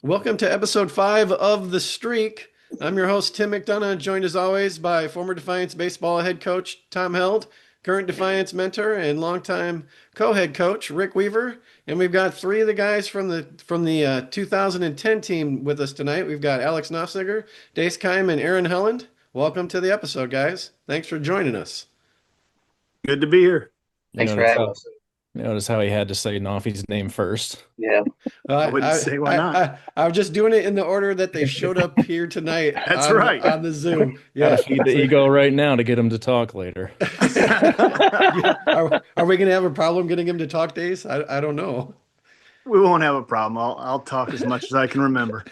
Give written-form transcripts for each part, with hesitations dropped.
Welcome to episode 5 of The Streak. I'm your host, Tim McDonough, joined as always by former Defiance baseball head coach Tom Held, current Defiance mentor and longtime co-head coach Rick Weaver, and we've got three of the guys from the 2010 team with us tonight. We've got Alex Nofziger, Dace Keim, and Aaron Helland. Welcome to the episode, guys. Thanks for joining us. Good to be here. You Thanks for notice having how us. you notice how he had to say Nafi's name first. Yeah. I wouldn't say why not. I was just doing it in the order that they showed up here tonight That's on right. on the Zoom. Got to Yeah. feed the ego right now to get him to talk later. Are we going to have a problem getting him to talk, Days? I don't know. We won't have a problem. I'll talk as much as I can remember.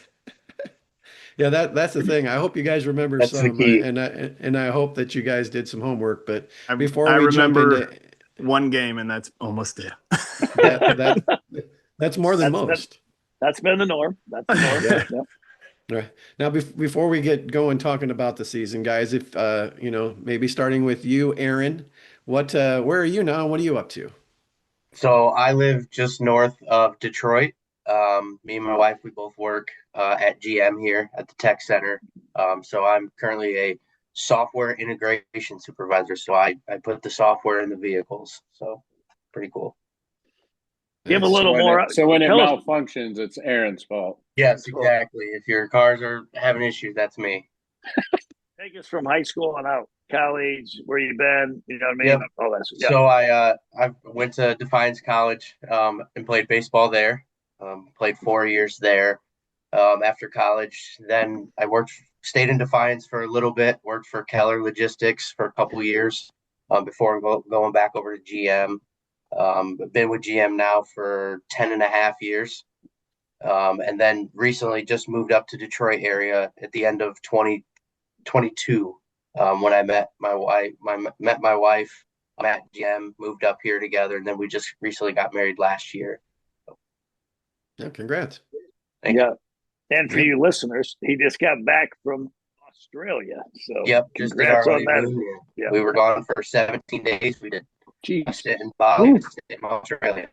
Yeah, that's the thing. I hope you guys remember That's the some, key. and I hope that you guys did some homework. But I, before I we jump remember into one game, and that's almost it. that, that's more than That's been most. that's been the norm. That's the norm. Yeah. Yep. All right. Now, before we get going talking about the season, guys, if maybe starting with you, Aaron, where are you now? And what are you up to? So I live just north of Detroit. Me and my wife, we both work at GM here at the tech center. So I'm currently a software integration supervisor. So I put the software in the vehicles. So pretty cool. Give a Nice. little more. So when it Tell us, malfunctions, it's Aaron's fault. Yes, cool. exactly. If your cars are having issues, that's me. Take us from high school on out, college, where you been. You know what I mean? Yep. All that. Yeah. So I went to Defiance College and played baseball there. Played 4 years there. After college, then stayed in Defiance for a little bit. Worked for Keller Logistics for a couple years before going back over to GM. Been with GM now for 10 and a half years. And then recently just moved up to Detroit area at the end of 2022 when I met my wife. At GM, moved up here together, and then we just recently got married last year. Yeah, congrats. Thank you. Yeah. And for you listeners, he just got back from Australia. So Yep, just did our congrats on that. honeymoon. Yeah. We were gone for 17 days. We did Jeez. sit in Bali, sit in Australia.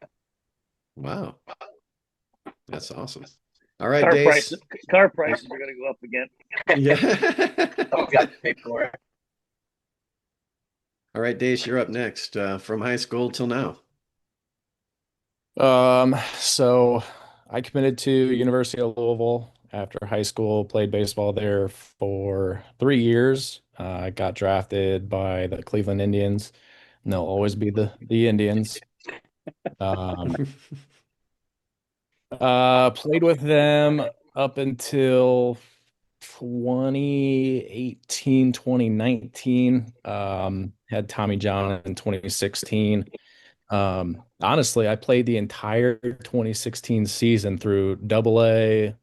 Wow, that's awesome. All right, Car Dace. prices are going to go up again. Yeah. Oh, we got to pay for it. All right, Dace, you're up next. From high school till now. So I committed to University of Louisville after high school, played baseball there for 3 years. I got drafted by the Cleveland Indians, and they'll always be the Indians. Um, played with them up until 2018, 2019. Had Tommy John in 2016. Honestly, I played the entire 2016 season through double A,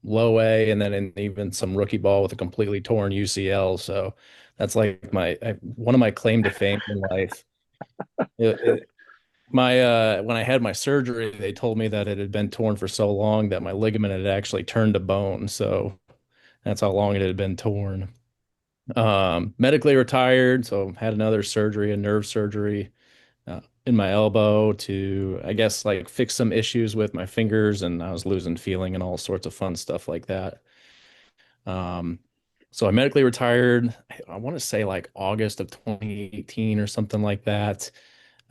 low A, and then even some rookie ball with a completely torn UCL. So that's like one of my claim to fame in life. When I had my surgery, they told me that it had been torn for so long that my ligament had actually turned to bone. So that's how long it had been torn. Medically retired, so had another surgery, a nerve surgery in my elbow to, I guess, like fix some issues with my fingers, and I was losing feeling and all sorts of fun stuff like that. So I medically retired, I want to say like August of 2018 or something like that.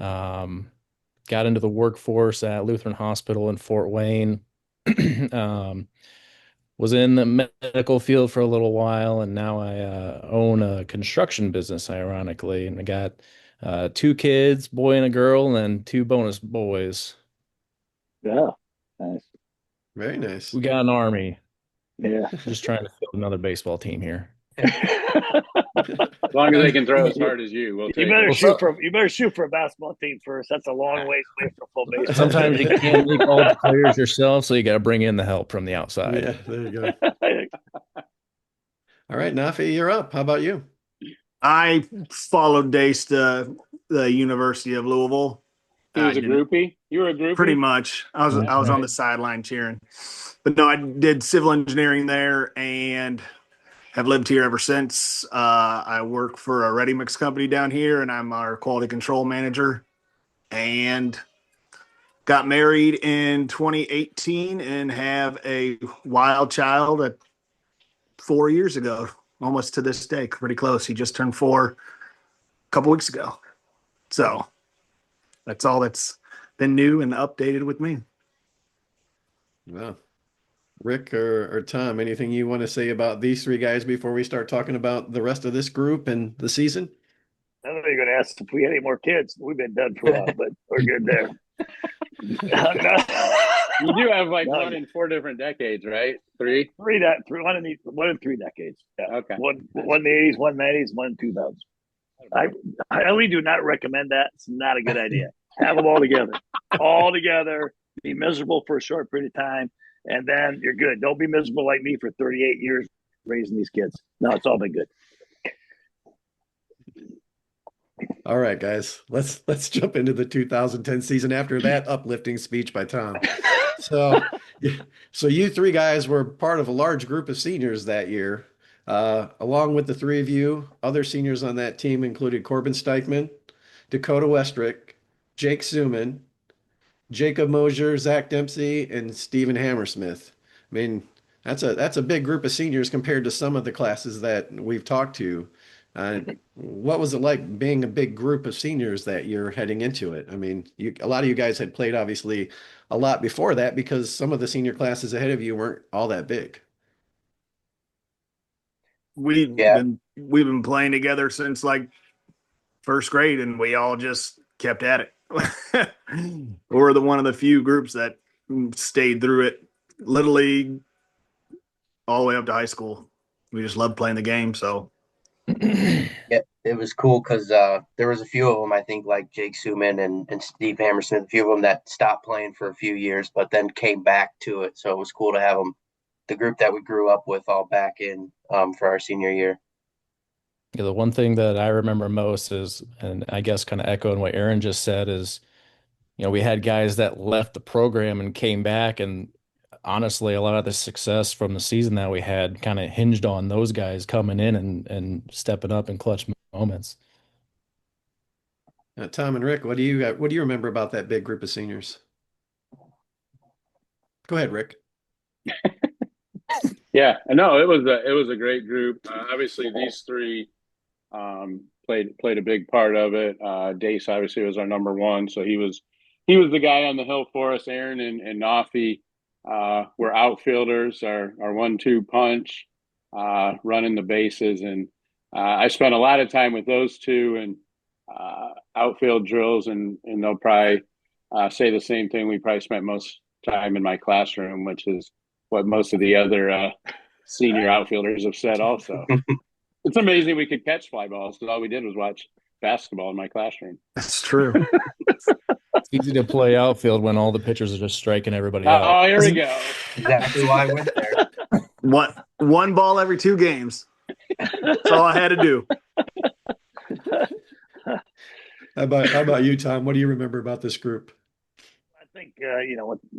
Got into the workforce at Lutheran Hospital in Fort Wayne. Um, was in the medical field for a little while, and now I own a construction business, ironically. And I got two kids, boy and a girl, and then two bonus boys. Yeah. Nice. Very nice. We got an army. Yeah. Just trying to field another baseball team here. As long as they can throw as hard as you, we'll You take better it. shoot for a basketball team first. That's a long ways away from full baseball. Sometimes you can't make all the players yourself, so you got to bring in the help from the outside. Yeah, there you go. All right, Nafi, you're up. How about you? I followed Dace to the University of Louisville. He was a groupie. You were a groupie. Pretty much. I was on the sideline cheering. But no, I did civil engineering there and have lived here ever since. I work for a ready mix company down here, and I'm our quality control manager. And got married in 2018 and have a wild child at 4 years ago, almost to this day, pretty close. He just turned 4 a couple weeks ago. So that's all that's been new and updated with me. Wow. Rick or Tom, anything you want to say about these three guys before we start talking about the rest of this group and the season? I know you're going to ask if we had any more kids. We've been done for a while, but we're good there. You do have like one in 4 different decades, right? Three? One in 3 decades. Yeah. Okay. One in the 80s, one in the 90s, one in 2000s. I really do not recommend that. It's not a good idea. Have them all together. All together. Be miserable for a short period of time, and then you're good. Don't be miserable like me for 38 years raising these kids. No, it's all been good. All right, guys, let's jump into the 2010 season after that uplifting speech by Tom. So you three guys were part of a large group of seniors that year. Along with the three of you, other seniors on that team included Corbin Steichman, Dakota Westrick, Jake Suman, Jacob Mosier, Zach Dempsey, and Stephen Hammersmith. I mean, that's a big group of seniors compared to some of the classes that we've talked to. What was it like being a big group of seniors that year heading into it? I mean, a lot of you guys had played obviously a lot before that because some of the senior classes ahead of you weren't all that big. We've been playing together since like first grade, and we all just kept at it. We're one of the few groups that stayed through it, Little League, all the way up to high school. We just loved playing the game. So Yeah, it was cool because there was a few of them, I think, like Jake Suman and Steve Hammersmith, a few of them that stopped playing for a few years, but then came back to it. So it was cool to have them, the group that we grew up with, all back in for our senior year. Yeah, the one thing that I remember most is, and I guess kind of echoing what Aaron just said, is, we had guys that left the program and came back, and honestly, a lot of the success from the season that we had kind of hinged on those guys coming in and stepping up in clutch moments. Tom and Rick, what do you remember about that big group of seniors? Go ahead, Rick. Yeah, no, it was a great group. Obviously, these three played a big part of it. Dace obviously was our number one, so he was the guy on the hill for us. Aaron and Nafi were outfielders, our 1-2 punch, running the bases, and I spent a lot of time with those two and outfield drills, and they'll probably say the same thing. We probably spent most time in my classroom, which is what most of the other senior outfielders have said also. It's amazing we could catch fly balls because all we did was watch basketball in my classroom. that's true. It's easy to play outfield when all the pitchers are just striking everybody out. Oh, here we go. Exactly why I went there. One ball every 2 games. That's all I had to do. How about you, Tom? What do you remember about this group? I think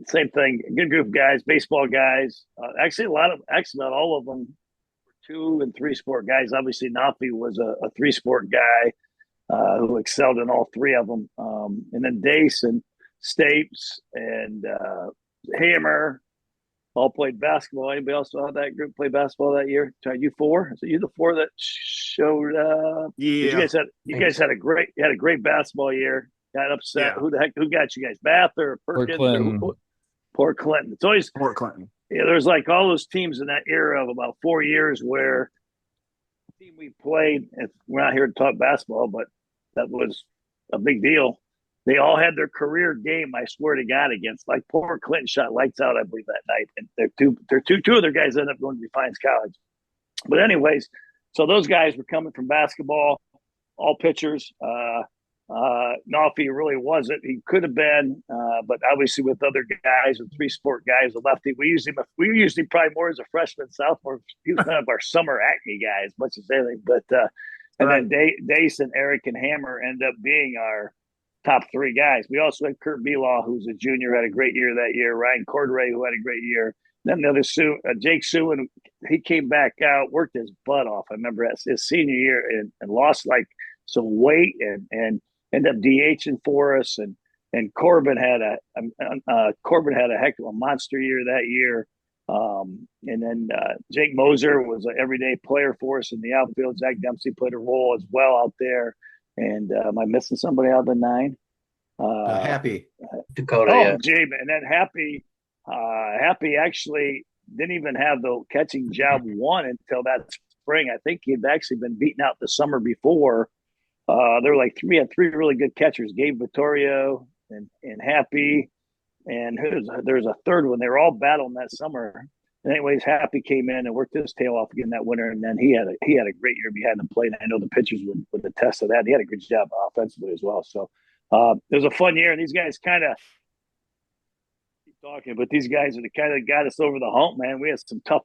same thing. Good group of guys, baseball guys. Actually, not all of them were 2 and 3 sport guys. Obviously, Nafi was a 3 sport guy who excelled in all 3 of them. And then Dace and Stapes and Hammer all played basketball. Anybody else on that group play basketball that year? You 4? Is it you the 4 that showed up? Yeah. You guys had a great basketball year. Got upset. Yeah. Who got you guys? Bath or Perkins? Poor Clinton. It's always Port Clinton. Yeah, there's like all those teams in that era of about 4 years where the team we played, and we're not here to talk basketball, but that was a big deal. They all had their career game, I swear to God, against. Like Port Clinton shot lights out, I believe, that night. And two of their guys ended up going to Defiance College. But anyways, so those guys were coming from basketball, all pitchers. Nafi really wasn't. He could have been, but obviously with other guys and 3 sport guys, a lefty. We usually probably more as a freshman, sophomore. He was kind of our summer acne guy as much as anything. But and then Dace and Eric and Hammer end up being our top 3 guys. We also had Kurt Belaw, who's a junior, had a great year that year. Ryan Cordray, who had a great year. Then the other Jake Sewin, he came back out, worked his butt off. I remember his senior year and lost like some weight and ended up DHing for us. And and Corbin had a heck of a monster year that year. And then Jake Moser was an everyday player for us in the outfield. Zach Dempsey played a role as well out there. And am I missing somebody out of the nine? Happy. Dakota, Oh, yeah. Jay, and then Happy actually didn't even have the catching job won until that spring. I think he'd actually been beaten out the summer before. There were we had three really good catchers: Gabe Vittorio and Happy, and there's a third one. They were all battling that summer. And anyways, Happy came in and worked his tail off again that winter, and then he had a great year behind the plate. I know the pitchers would attest to that. He had a good job offensively as well. So it was a fun year, and these guys kind of keep talking, but these guys are the kind of got us over the hump, man. We had some tough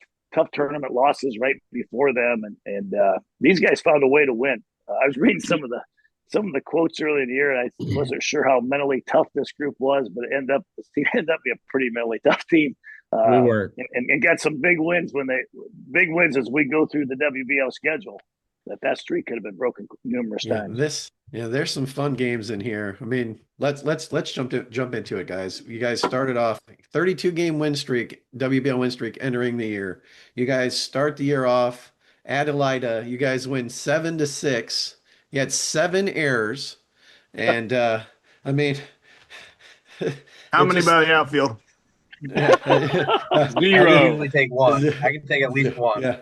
tournament losses right before them, and these guys found a way to win. I was reading some of the quotes early in the year, and I wasn't sure how mentally tough this group was, but it ended up being a pretty mentally tough team. We were and got some big wins as we go through the WBL schedule. That streak could have been broken numerous times. There's some fun games in here. I mean, let's jump into it, guys. You guys started off 32 game win streak, WBL win streak entering the year. You guys start the year off at Elida. You guys win 7-6. You had 7 errors, and I mean, how many by the outfield? I can usually take one. I can take at least one. Yeah.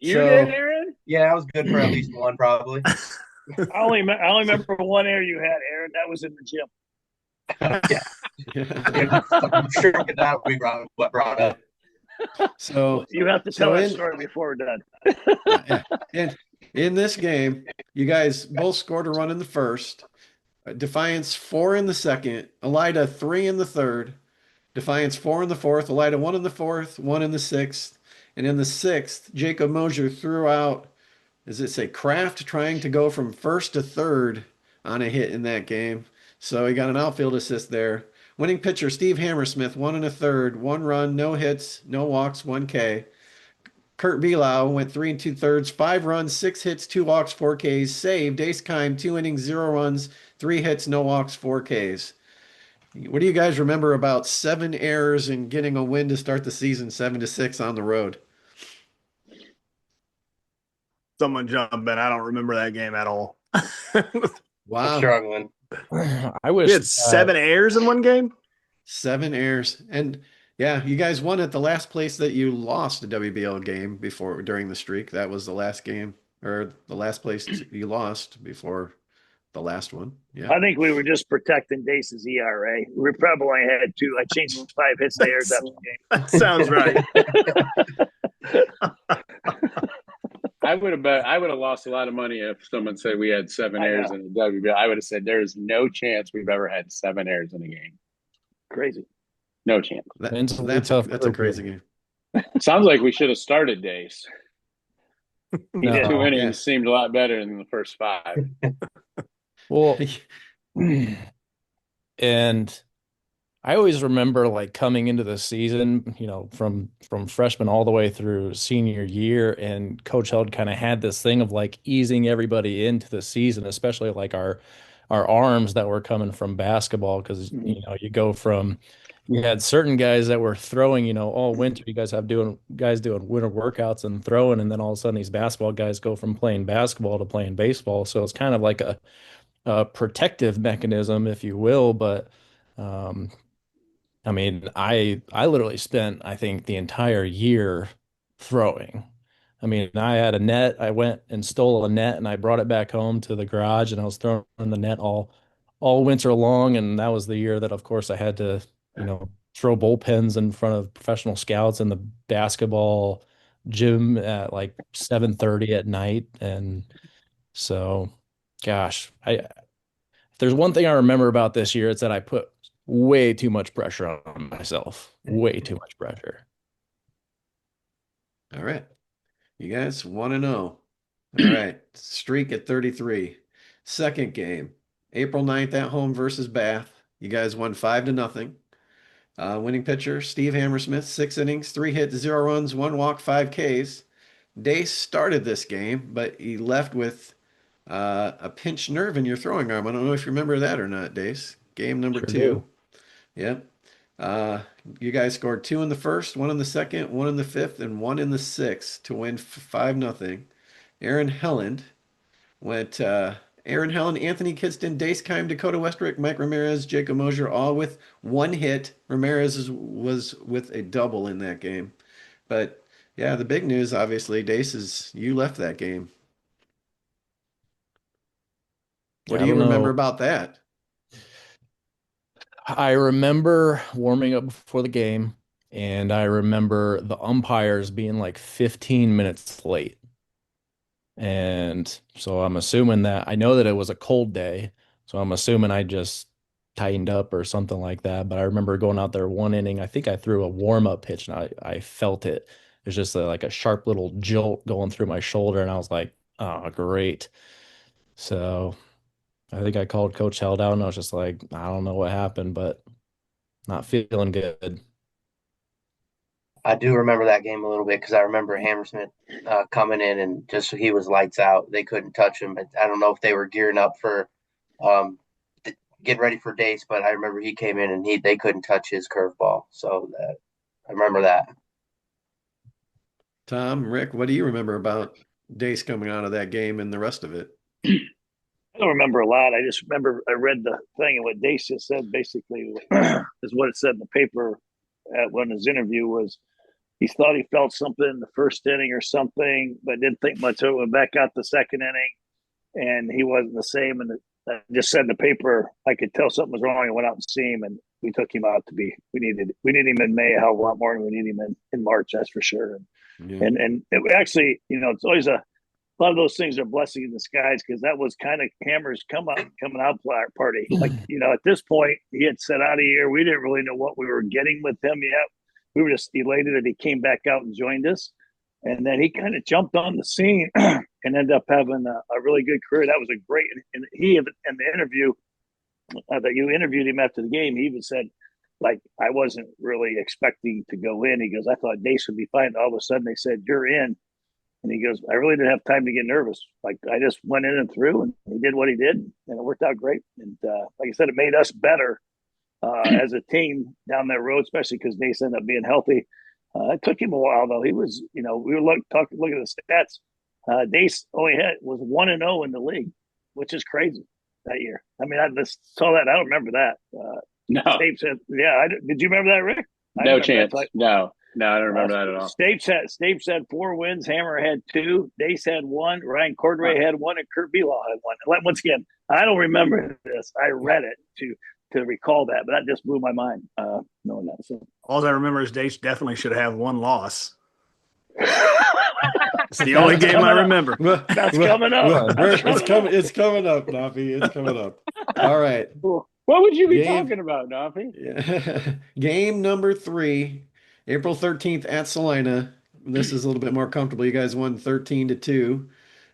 You did, Aaron? Yeah, I was good for at least one, probably. I only remember one error you had, Aaron. That was in the gym. Yeah. I'm sure that we brought up. So you have to tell that story before we're done. In this game, you guys both scored a run in the first. Defiance 4 in the second. Elida 3 in the third. Defiance 4 in the fourth. Elida 1 in the fourth. 1 in the sixth. And in the sixth, Jacob Mosier threw out, does it say Kraft, trying to go from first to third on a hit in that game. So he got an outfield assist there. Winning pitcher Steve Hammersmith, 1 1/3, 1 run, no hits, no walks, 1 K. Kurt Belau went 3 2/3, 5 runs, 6 hits, 2 walks, 4 Ks. Saved Ace Kime, 2 innings, 0 runs, 3 hits, no walks, 4 Ks. What do you guys remember about 7 errors and getting a win to start the season 7-6 on the road? Someone jump in. I don't remember that game at all. Wow. I'm struggling. I wish you had 7 errors in one game. 7 errors, and yeah, you guys won at the last place that you lost a WBL game during the streak. That was the last game, or the last place you lost before the last one. Yeah, I think we were just protecting Dace's ERA. We probably only had 2. I changed 5 hits to errors after the game. That sounds right. I would have lost a lot of money if someone said we had 7 errors in the WBL. I would have said there's no chance we've ever had 7 errors in a game. Crazy. No chance. That's a crazy game. Sounds like we should have started Dace. No, 2 innings seemed a lot better than the first 5. Well, and I always remember coming into the season, from freshman all the way through senior year, and Coach Held kind of had this thing of easing everybody into the season, especially our arms that were coming from basketball, because you had certain guys that were throwing, all winter. You guys doing winter workouts and throwing, and then all of a sudden these basketball guys go from playing basketball to playing baseball. So it's kind of like a protective mechanism, if you will, but. I mean, I literally spent, I think, the entire year throwing. I mean, I had a net. I went and stole a net, and I brought it back home to the garage, and I was throwing the net all winter long. And that was the year that, of course, I had to, throw bullpens in front of professional scouts in the basketball gym at 7:30 at night. And so, gosh, if there's one thing I remember about this year, it's that I put way too much pressure on myself. Way too much pressure. All right. You guys 1-0. All right. Streak at 33. Second game, April 9th at home versus Bath. You guys won 5-0. Winning pitcher, Steve Hammersmith, 6 innings, 3 hits, 0 runs, 1 walk, 5 Ks. Dace started this game, but he left with a pinched nerve in your throwing arm. I don't know if you remember that or not, Dace. game number Sure 2. do. Yep. You guys scored 2 in the first, 1 in the second, 1 in the fifth, and 1 in the sixth to win 5-0. Aaron Helland went Aaron Helland, Anthony Kidston, Dace Kime, Dakota Westrick, Mike Ramirez, Jacob Mosier, all with 1 hit. Was with a double in that game. But yeah, the big news, obviously, Dace, is you left that game. What do I you don't remember know. about that? I remember warming up before the game, and I remember the umpires being like 15 minutes late. And so I'm assuming that I know that it was a cold day, so I'm assuming I just tightened up or something like that. But I remember going out there one inning. I think I threw a warm-up pitch, and I felt it. There's just like a sharp little jolt going through my shoulder, and I was like, "Oh, great!" So I think I called Coach Held out, and I was just like, "I don't know what happened, but not feeling good." I do remember that game a little bit because I remember Hammersmith coming in and just he was lights out. They couldn't touch him. But I don't know if they were gearing up for um, getting ready for Dace, but I remember he came in and they couldn't touch his curveball. So I remember that. Tom, Rick, what do you remember about Dace coming out of that game and the rest of it? I don't remember a lot. I just remember I read the thing, and what Dace just said basically is what it said in the paper when his interview was. He thought he felt something in the first inning or something, but didn't think much of it. Went back out the second inning, and he wasn't the same. And I just said in the paper, I could tell something was wrong. I went out and see him, and we took him out to be. We need him in May a hell of a lot more than we need him in March. That's for sure. Yeah. And it actually, it's always a lot of those things are blessing in disguise because that was kind of Hammer's coming out party. Like, at this point, he had set out a year. We didn't really know what we were getting with him yet. We were just elated that he came back out and joined us. And then he kind of jumped on the scene and ended up having a really good career. That was a great, and he, in the interview that you interviewed him after the game, he even said, like, I wasn't really expecting to go in. He goes, I thought Dace would be fine. All of a sudden they said, you're in. And he goes, I really didn't have time to get nervous. Like, I just went in and threw, and he did what he did, and it worked out great. And like I said, it made us better as a team down that road, especially because Dace ended up being healthy. It took him a while, though. He was, we were looking at the stats. Dace was 1-0 in the league, which is crazy that year. I mean, I just saw that. I don't remember that. No. Stapes said, yeah. Did you remember that, Rick? No chance. No, I don't remember that at all. Stapes had 4 wins. Hammer had 2. Dace had 1. Ryan Cordray had 1, and Kurt Belaw had 1. Once again, I don't remember this. I read it to recall that, but that just blew my mind knowing that. So all I remember is Dace definitely should have 1 loss. It's the only game I remember. That's coming up. It's coming up, Nafi. It's coming up. All right. What would you be talking about, Nafi? Yeah. Game number 3, April 13th at Salina. This is a little bit more comfortable. You guys won 13-2.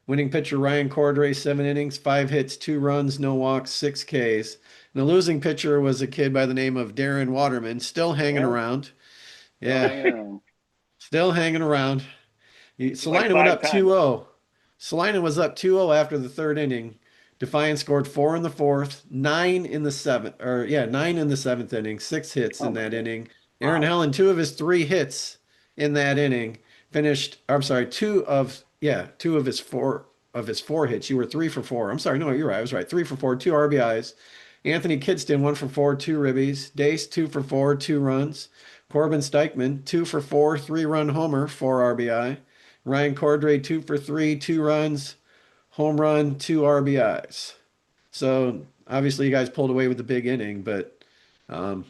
Winning pitcher Ryan Cordray, 7 innings, 5 hits, 2 runs, no walks, 6 Ks. And the losing pitcher was a kid by the name of Darren Waterman, still hanging around. Yeah. Still hanging around. Salina went up 2-0. Salina was up 2-0 after the 3rd inning. Defiance scored 4 in the 4th, 9 in the 7th, 9 in the 7th inning, 6 hits in that inning. Aaron Helen, 2 of his 3 hits in that inning, finished. I'm sorry, 2 of his 4 hits. You were 3 for 4. I'm sorry, no, you're right. I was right. 3 for 4, 2 RBIs. Anthony Kidston, 1 for 4, 2 ribbies. Dace, 2 for 4, 2 runs. Corbin Steichman, 2 for 4, 3-run homer, 4 RBI. Ryan Cordray, 2 for 3, 2 runs. Home run, 2 RBIs. So obviously you guys pulled away with the big inning, but Darren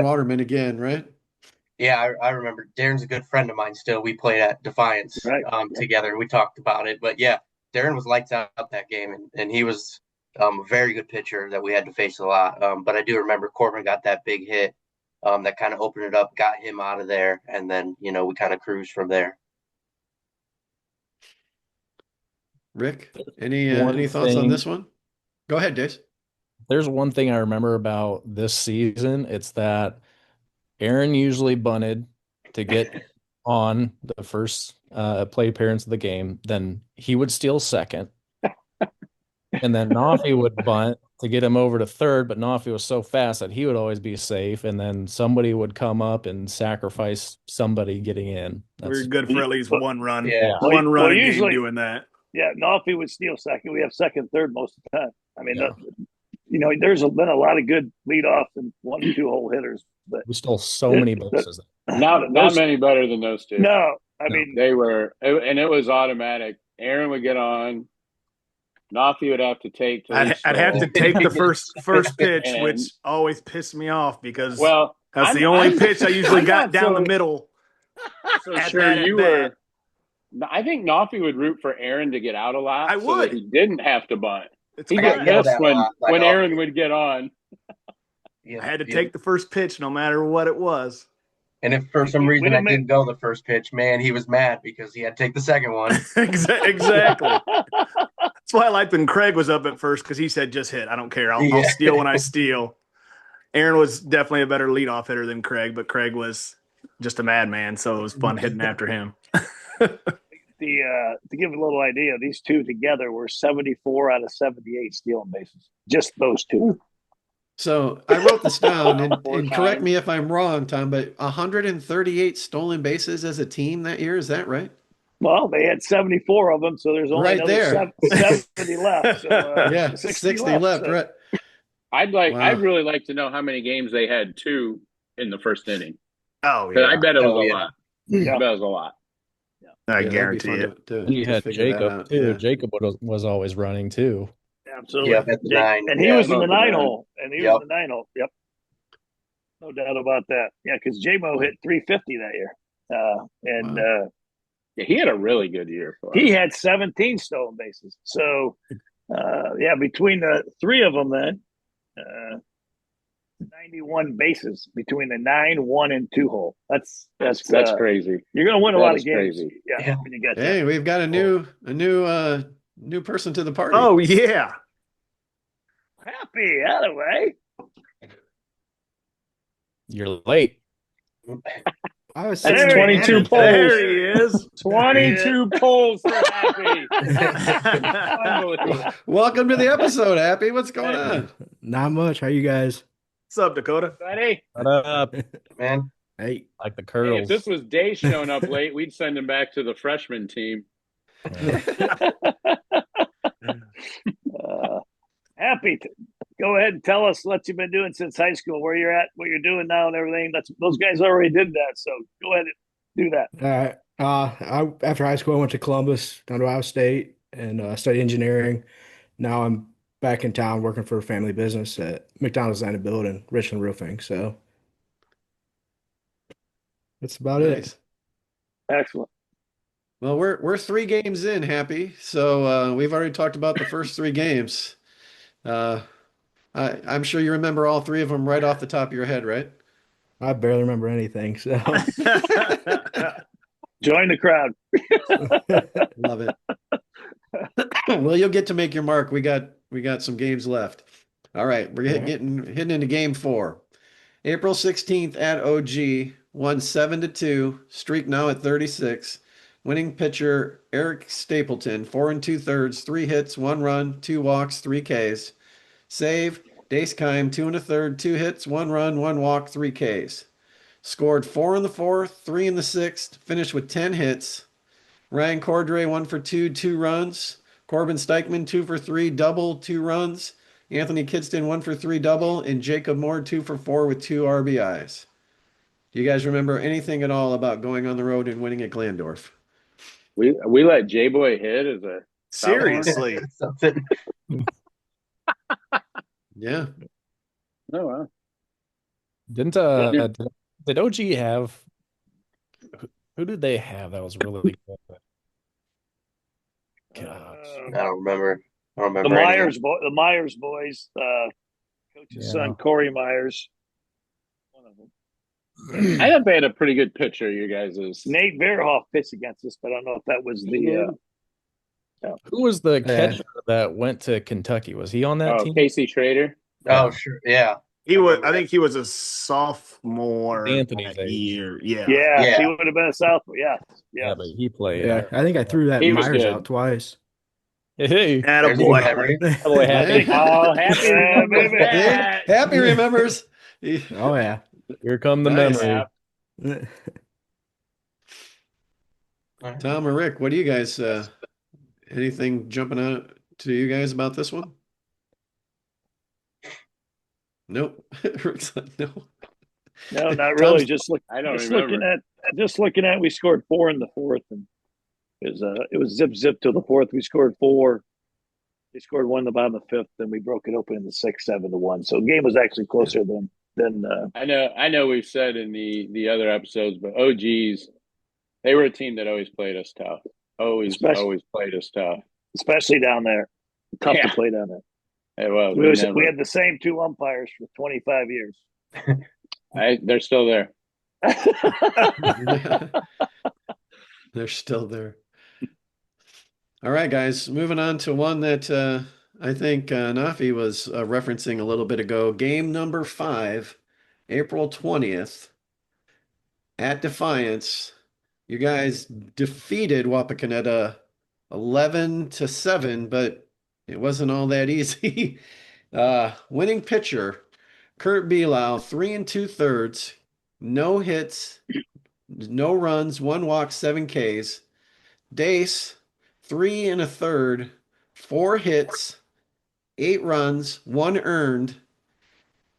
Waterman again, right? Yeah, I remember. Darren's a good friend of mine still. We played at Defiance together, and we talked about it. But yeah, Darren was lights out that game, and he was a very good pitcher that we had to face a lot. But I do remember Corbin got that big hit that kind of opened it up, got him out of there, and then we kind of cruised from there. Rick, any thoughts on this one? Go ahead, Dace. There's one thing I remember about this season. It's that Aaron usually bunted to get on the first play appearance of the game. Then he would steal second. And then Nafi would bunt to get him over to third, but Nafi was so fast that he would always be safe, and then somebody would come up and sacrifice somebody getting in. We're good for at least one run. Yeah. One run Well, a game usually- doing that. Yeah, Nafi would steal second. We have second, third most of the time. I mean, Yeah. there's been a lot of good leadoff and 1 and 2 hole hitters, but We stole so many bases. Not many better than those two. No, I mean, They were, and it was automatic. Aaron would get on. Nafi would have to take. I'd have to take the first pitch, And- which always pissed me off because Well, that's the only pitch I usually I'm got not down so- the middle. So at sure, that you at were. I think Nafi would root for Aaron to get out a lot. I so that would. he didn't have to bunt. It's He I got got yelled pissed at a when lot by when Nafi. Aaron would get on. I had to take the first pitch no matter what it was. And if for some reason I minute. didn't go the first pitch, man, he was mad because he had to take the second one. Exactly. That's why I liked when Craig was up at first because he said, "Just hit. I don't care. I'll Yeah. steal when I steal." Aaron was definitely a better leadoff hitter than Craig, but Craig was just a madman, so it was fun hitting after him. to give a little idea, these two together were 74 out of 78 stealing bases. Just those two. So I wrote this down, and, Four and correct times. me if I'm wrong, Tom, but 138 stolen bases as a team that year. Is that right? Well, they had 74 of them, so there's only Right another there. 70 left. So, Yeah, 60 left. so- Right. I'd Wow. really like to know how many games they had two in the first inning. Oh, 'Cause I yeah. bet it was Oh, a yeah. lot. Yeah. I bet it was a lot. I Yeah, that'd be guarantee fun it. You to had figure that Jacob out. too. Yeah. Jacob was always running too. Absolutely. Yeah, at the nine. And he Yeah, was in the about the 9 nine. hole. And he Yep. was in the 9 hole. Yep. No doubt about that. Yeah, because J-Mo hit 350 that year. Yeah, he had a really good year for us. He had 17 stolen bases. So, between the three of them, then 91 bases between the 9, 1, and 2 hole. That's crazy. You're going to win a That lot is of games. crazy. Yeah, when you get that. Hey, we've got a new person to the party. Oh, yeah. Happy, anyway. You're late. I was That's saying, 22 man, polls. There he is. 22 polls for Happy. Unbelievable. Welcome to the episode, Happy. What's going on? Not much. How you guys? What's up, Dakota? Buddy, Shut up. Man. Hey, Like the hey, curls. if this was Day showing up late, we'd send him back to the freshman team. Happy. Go ahead and tell us what you've been doing since high school, where you're at, what you're doing now, and everything. Those guys already did that, so go ahead and do that. all right. After high school, I went to Columbus, down to Ohio State, and studied engineering. Now I'm back in town working for a family business at McDonald's Design and Building, Richland Roofing. So that's about it. Nice. Excellent. Well, we're 3 games in, Happy. So we've already talked about the first 3 games. I'm sure you remember all 3 of them right off the top of your head, right? I barely remember anything. So Join the crowd. Love it. Well, you'll get to make your mark. We got some games left. All right, we're hitting into game 4. April 16th at OG, won 7-2, streak now at 36. Winning pitcher Eric Stapleton, 4 2/3, 3 hits, 1 run, 2 walks, 3 Ks. Save Dace Kime, 2 1/3, 2 hits, 1 run, 1 walk, 3 Ks. Scored 4 in the 4th, 3 in the 6th, finished with 10 hits. Ryan Cordray, 1 for 2, 2 runs. Corbin Steichman, 2 for 3, double, 2 runs. Anthony Kidston, 1 for 3, double. And Jacob Moore, 2 for 4 with 2 RBIs. Do you guys remember anything at all about going on the road and winning at Glandorf? We let J Boy hit as a Seriously. Something. Yeah. oh wow. Didn't did OG have who did they have that was really good? Gosh. I don't remember. I don't The remember. anything. Myers boys, coach's Yeah. son, Corey Myers. One of them. I thought they had a pretty good pitcher, you guys. Nate Verhoff pitched against us, but I don't know if that was the Who was the catcher that went to Kentucky? Was he on that team? Casey Schrader. Oh, sure. Yeah. I think he was a sophomore Anthony's that age. year. Yeah. yeah, he Yeah. would have been a sophomore. Yeah. Yeah, but he played. yeah, I think I threw that He was Myers good. out twice. Hey, There's a Attaboy. memory. boy, happy. Oh, happy remembers baby. that. Happy remembers. Oh yeah. Here come the Nice. memory. Tom or Rick, what do you guys, anything jumping out to you guys about this one? Nope. Rick's like, no. No, not really. Tom's- I don't Just remember. looking at. We scored 4 in the fourth, and it was zip till the fourth. We scored 4. They scored 1 in the bottom of the fifth. Then we broke it open in the sixth, 7-1. So the game was actually closer than. I know we've said in the other episodes, but OGs, they were a team that always played us tough. Always played us tough. Especially down there. Tough Yeah. to play down there. It was. We had the same 2 umpires for 25 years. They're still there. They're still there. All right, guys, moving on to one that I think Nafi was referencing a little bit ago. Game number 5, April 20th at Defiance. You guys defeated Wapakoneta 11-7, but it wasn't all that easy. Winning pitcher, Kurt Belau, 3 2/3, no hits, no runs, 1 walk, 7 Ks. Dace, 3 1/3, 4 hits, 8 runs, 1 earned,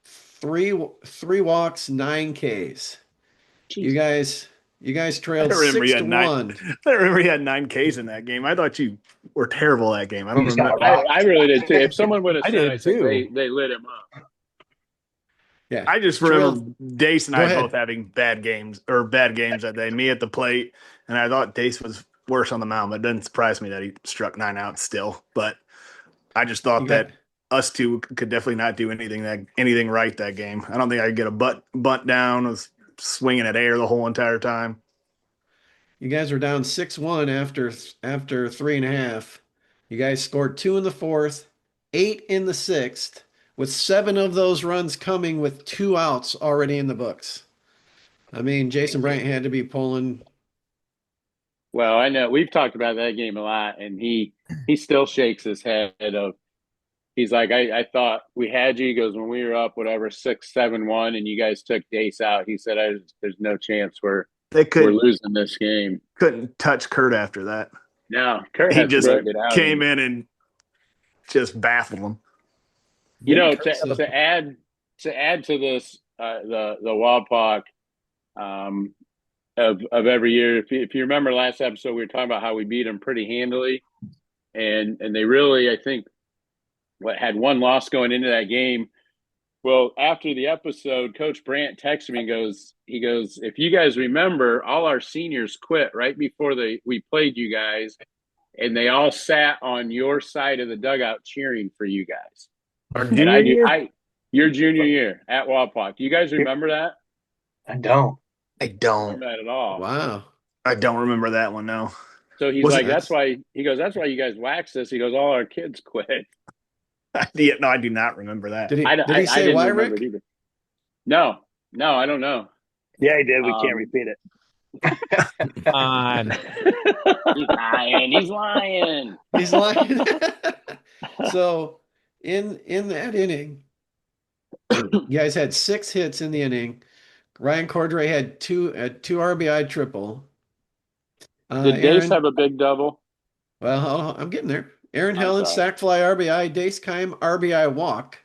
3 walks, 9 Ks. You guys trailed 6-1. I remember you had 9 Ks in that game. I thought you were terrible that game. I don't remember. I really did too. If someone would have I said, did I think too. they lit him up. Yeah. I just remember Dace and Go I ahead. both having bad games that day. Me at the plate, and I thought Dace was worse on the mound. But it doesn't surprise me that he struck 9 outs still. But I just thought that us two could definitely not do anything right that game. I don't think I could get a bunt down. I was swinging at air the whole entire time. You guys were down 6-1 after 3.5. You guys scored 2 in the fourth, 8 in the sixth, with 7 of those runs coming with 2 outs already in the books. I mean, Jason Bryant had to be pulling. Well, I know we've talked about that game a lot, and he still shakes his head of. He's like, I thought we had you. He goes, when we were up, whatever, 6-7-1, and you guys took Dace out. He said, there's no chance we're losing this game. Couldn't touch Kurt after that. No, Kurt He just out came in and just baffled him. You know, to add to this, the Wapak of every year. If you remember last episode, we were talking about how we beat them pretty handily, and they really, I think, had 1 loss going into that game. Well, after the episode, Coach Brandt texted me and he goes, if you guys remember, all our seniors quit right before we played you guys, and they all sat on your side of the dugout cheering for you guys. Your junior year at Wapak. Do you guys remember that? I don't. I don't. Not at all. Wow. I don't remember that one, no. So he's like, that's why you guys waxed us. He goes, all our kids quit. No, I do not remember that. Did he say why, Rick? No, I don't know. Yeah, he did. We can't repeat it. Come on. He's lying. He's lying. So in that inning, you guys had 6 hits in the inning. Ryan Cordray had two RBI triple. Did Dace have a big double? Well, I'm getting there. Aaron Helen, sac fly RBI. Dace Keim, RBI walk.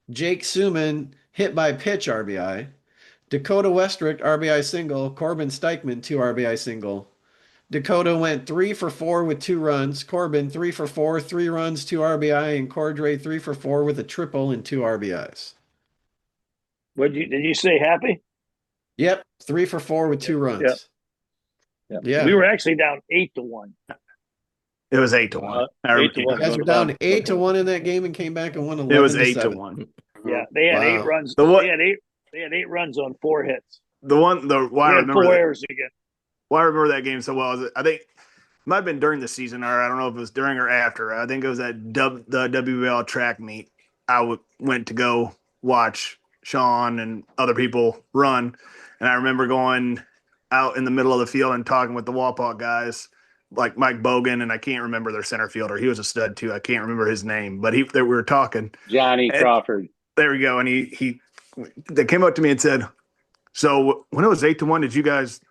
Jake Suman, hit by pitch RBI. Dakota Westrick, RBI single. Corbin Steichman, 2 RBI single. Dakota went 3 for 4 with 2 runs. Corbin 3 for 4, 3 runs, 2 RBI, and Cordray 3 for 4 with a triple and 2 RBIs. Did you say happy? Yep, 3 for 4 with 2 runs. Yep. Yeah. We were actually down 8-1. It was 8-1. 8-1. You guys were down 8-1 in that game and came back and won 11-7. It was 8-1. Yeah, they had 8 runs. They had 8 runs on 4 hits. I remember 4 errors again. Why I remember that game so well is I think it might have been during the season, or I don't know if it was during or after. I think it was at the WBL track meet. I went to go watch Sean and other people run, and I remember going out in the middle of the field and talking with the Wapak guys like Mike Bogan, and I can't remember their center fielder. He was a stud too. I can't remember his name, but we were talking. Johnny Crawford. There we go. And they came up to me and said, "So when it was 8-1, did you guys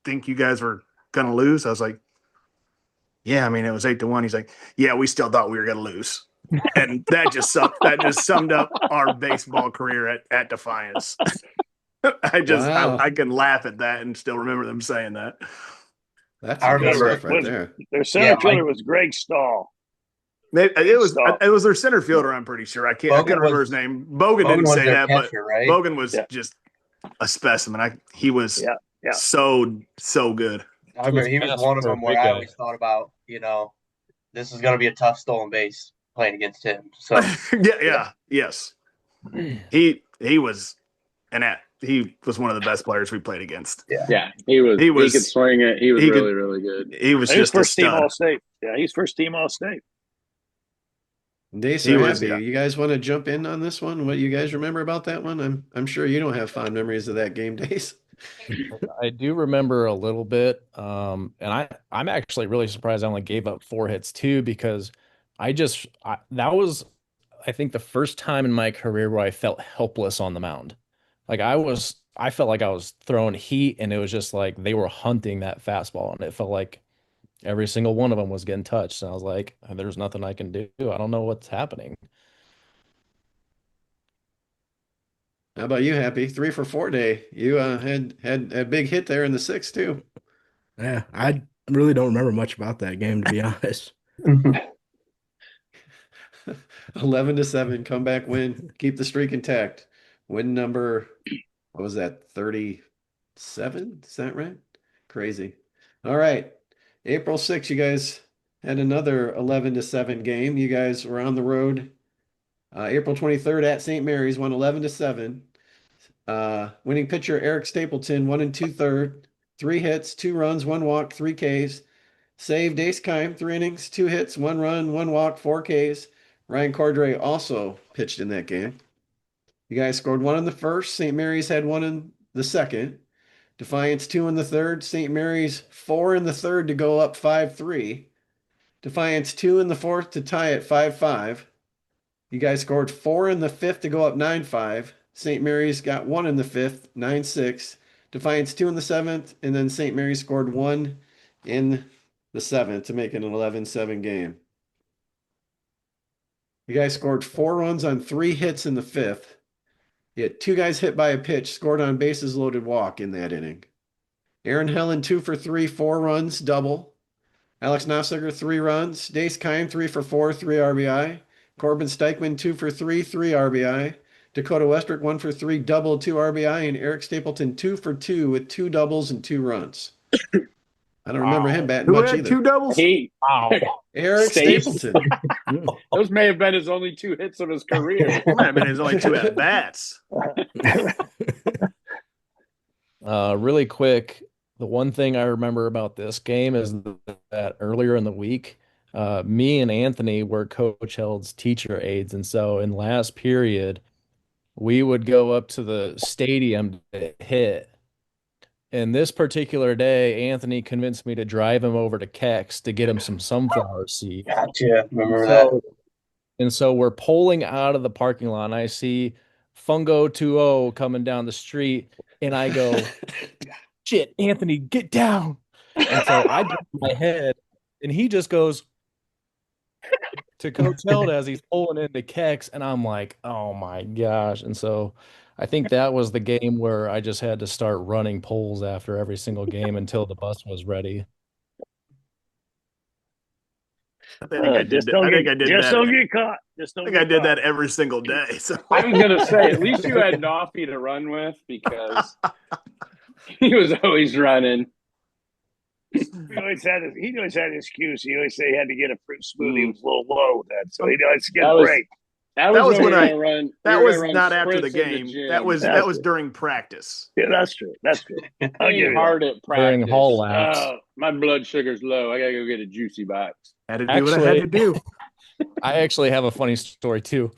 think you guys were gonna lose?" I was like, "Yeah, I mean it was 8-1." He's like, "Yeah, we still thought we were gonna lose," and that just summed up our baseball career at Defiance. Wow. I can laugh at that and still remember them saying that. That's I some good remember stuff right there. Their center fielder was Greg Stahl. It was their center fielder. I'm pretty sure. I can't remember his name. Bogan didn't say that, catcher, but right? Bogan was just a specimen. He was so good. I remember he was one of them where I always thought about, this is going to be a tough stolen base playing against him. So yes. He was he was one of the best players we played against. Yeah, he could swing it. He was really, really good. He was just first team All-State. Yeah, he's first team All-State. Dace or Happy, you guys want to jump in on this one? What you guys remember about that one? I'm sure you don't have fond memories of that game, Dace. I do remember a little bit, and I'm actually really surprised I only gave up 4 hits too, because that was, I think, the first time in my career where I felt helpless on the mound. Like I felt like I was throwing heat, and it was just like they were hunting that fastball, and it felt like every single one of them was getting touched. And I was like, there's nothing I can do. I don't know what's happening. How about you, Happy? 3 for 4 day. You had a big hit there in the 6th too. Yeah, I really don't remember much about that game, to be honest. 11-7, comeback win, keep the streak intact. Win number, what was that, 37? Is that right? Crazy. All right. April 6th, you guys had another 11-7 game. You guys were on the road. April 23rd at St. Mary's, won 11-7. Winning pitcher Eric Stapleton, 1 2/3, 3 hits, 2 runs, 1 walk, 3 Ks. Saved Ace Kime, 3 innings, 2 hits, 1 run, 1 walk, 4 Ks. Ryan Cordray also pitched in that game. You guys scored 1 in the first. St. Mary's had 1 in the second. Defiance 2 in the third. St. Mary's 4 in the third to go up 5-3. Defiance 2 in the fourth to tie it 5-5. You guys scored 4 in the fifth to go up 9-5. St. Mary's got 1 in the fifth, 9-6. Defiance 2 in the seventh, and then St. Mary's scored 1 in the seventh to make it an 11-7 game. You guys scored 4 runs on 3 hits in the fifth. You had 2 guys hit by a pitch, scored on bases loaded walk in that inning. Aaron Helen 2 for 3, 4 runs, double. Alex Nossiger 3 runs. Dace Kime 3 for 4, 3 RBI. Corbin Steichman 2 for 3, 3 RBI. Dakota Westrick 1 for 3, double, 2 RBI, and Eric Stapleton 2 for 2 with 2 doubles and 2 runs. I don't remember him batting much either. 2 doubles? Eric Stapleton. Those may have been his only 2 hits of his career. Might have been his only 2 at bats. Really quick, the one thing I remember about this game is that earlier in the week, me and Anthony were Coach Held's teacher aides, and so in last period, we would go up to the stadium to hit. And this particular day, Anthony convinced me to drive him over to Kex to get him some sunflower seeds. Gotcha. Remember that. And so we're pulling out of the parking lot, and I see Fungo 2-0 coming down the street, and I go, shit, Anthony, get down. And so I drop my head, and he just goes to Coach Held as he's pulling into Kex, and I'm like, oh my gosh. And so I think that was the game where I just had to start running poles after every single game until the bus was ready. I think I did that. Just don't get caught. I think I did that every single day. So I was going to say, at least you had Noffy to run with because he was always running. He always had an excuse. He always say he had to get a fruit smoothie. It was a little low then, so he always get a break. That was when that was not after the game. That was during practice. Yeah, that's true. That's true. I'll give hard at practice. During hall laps. My blood sugar's low. I gotta go get a juicy box. Had to do what I had to do. I actually have a funny story too.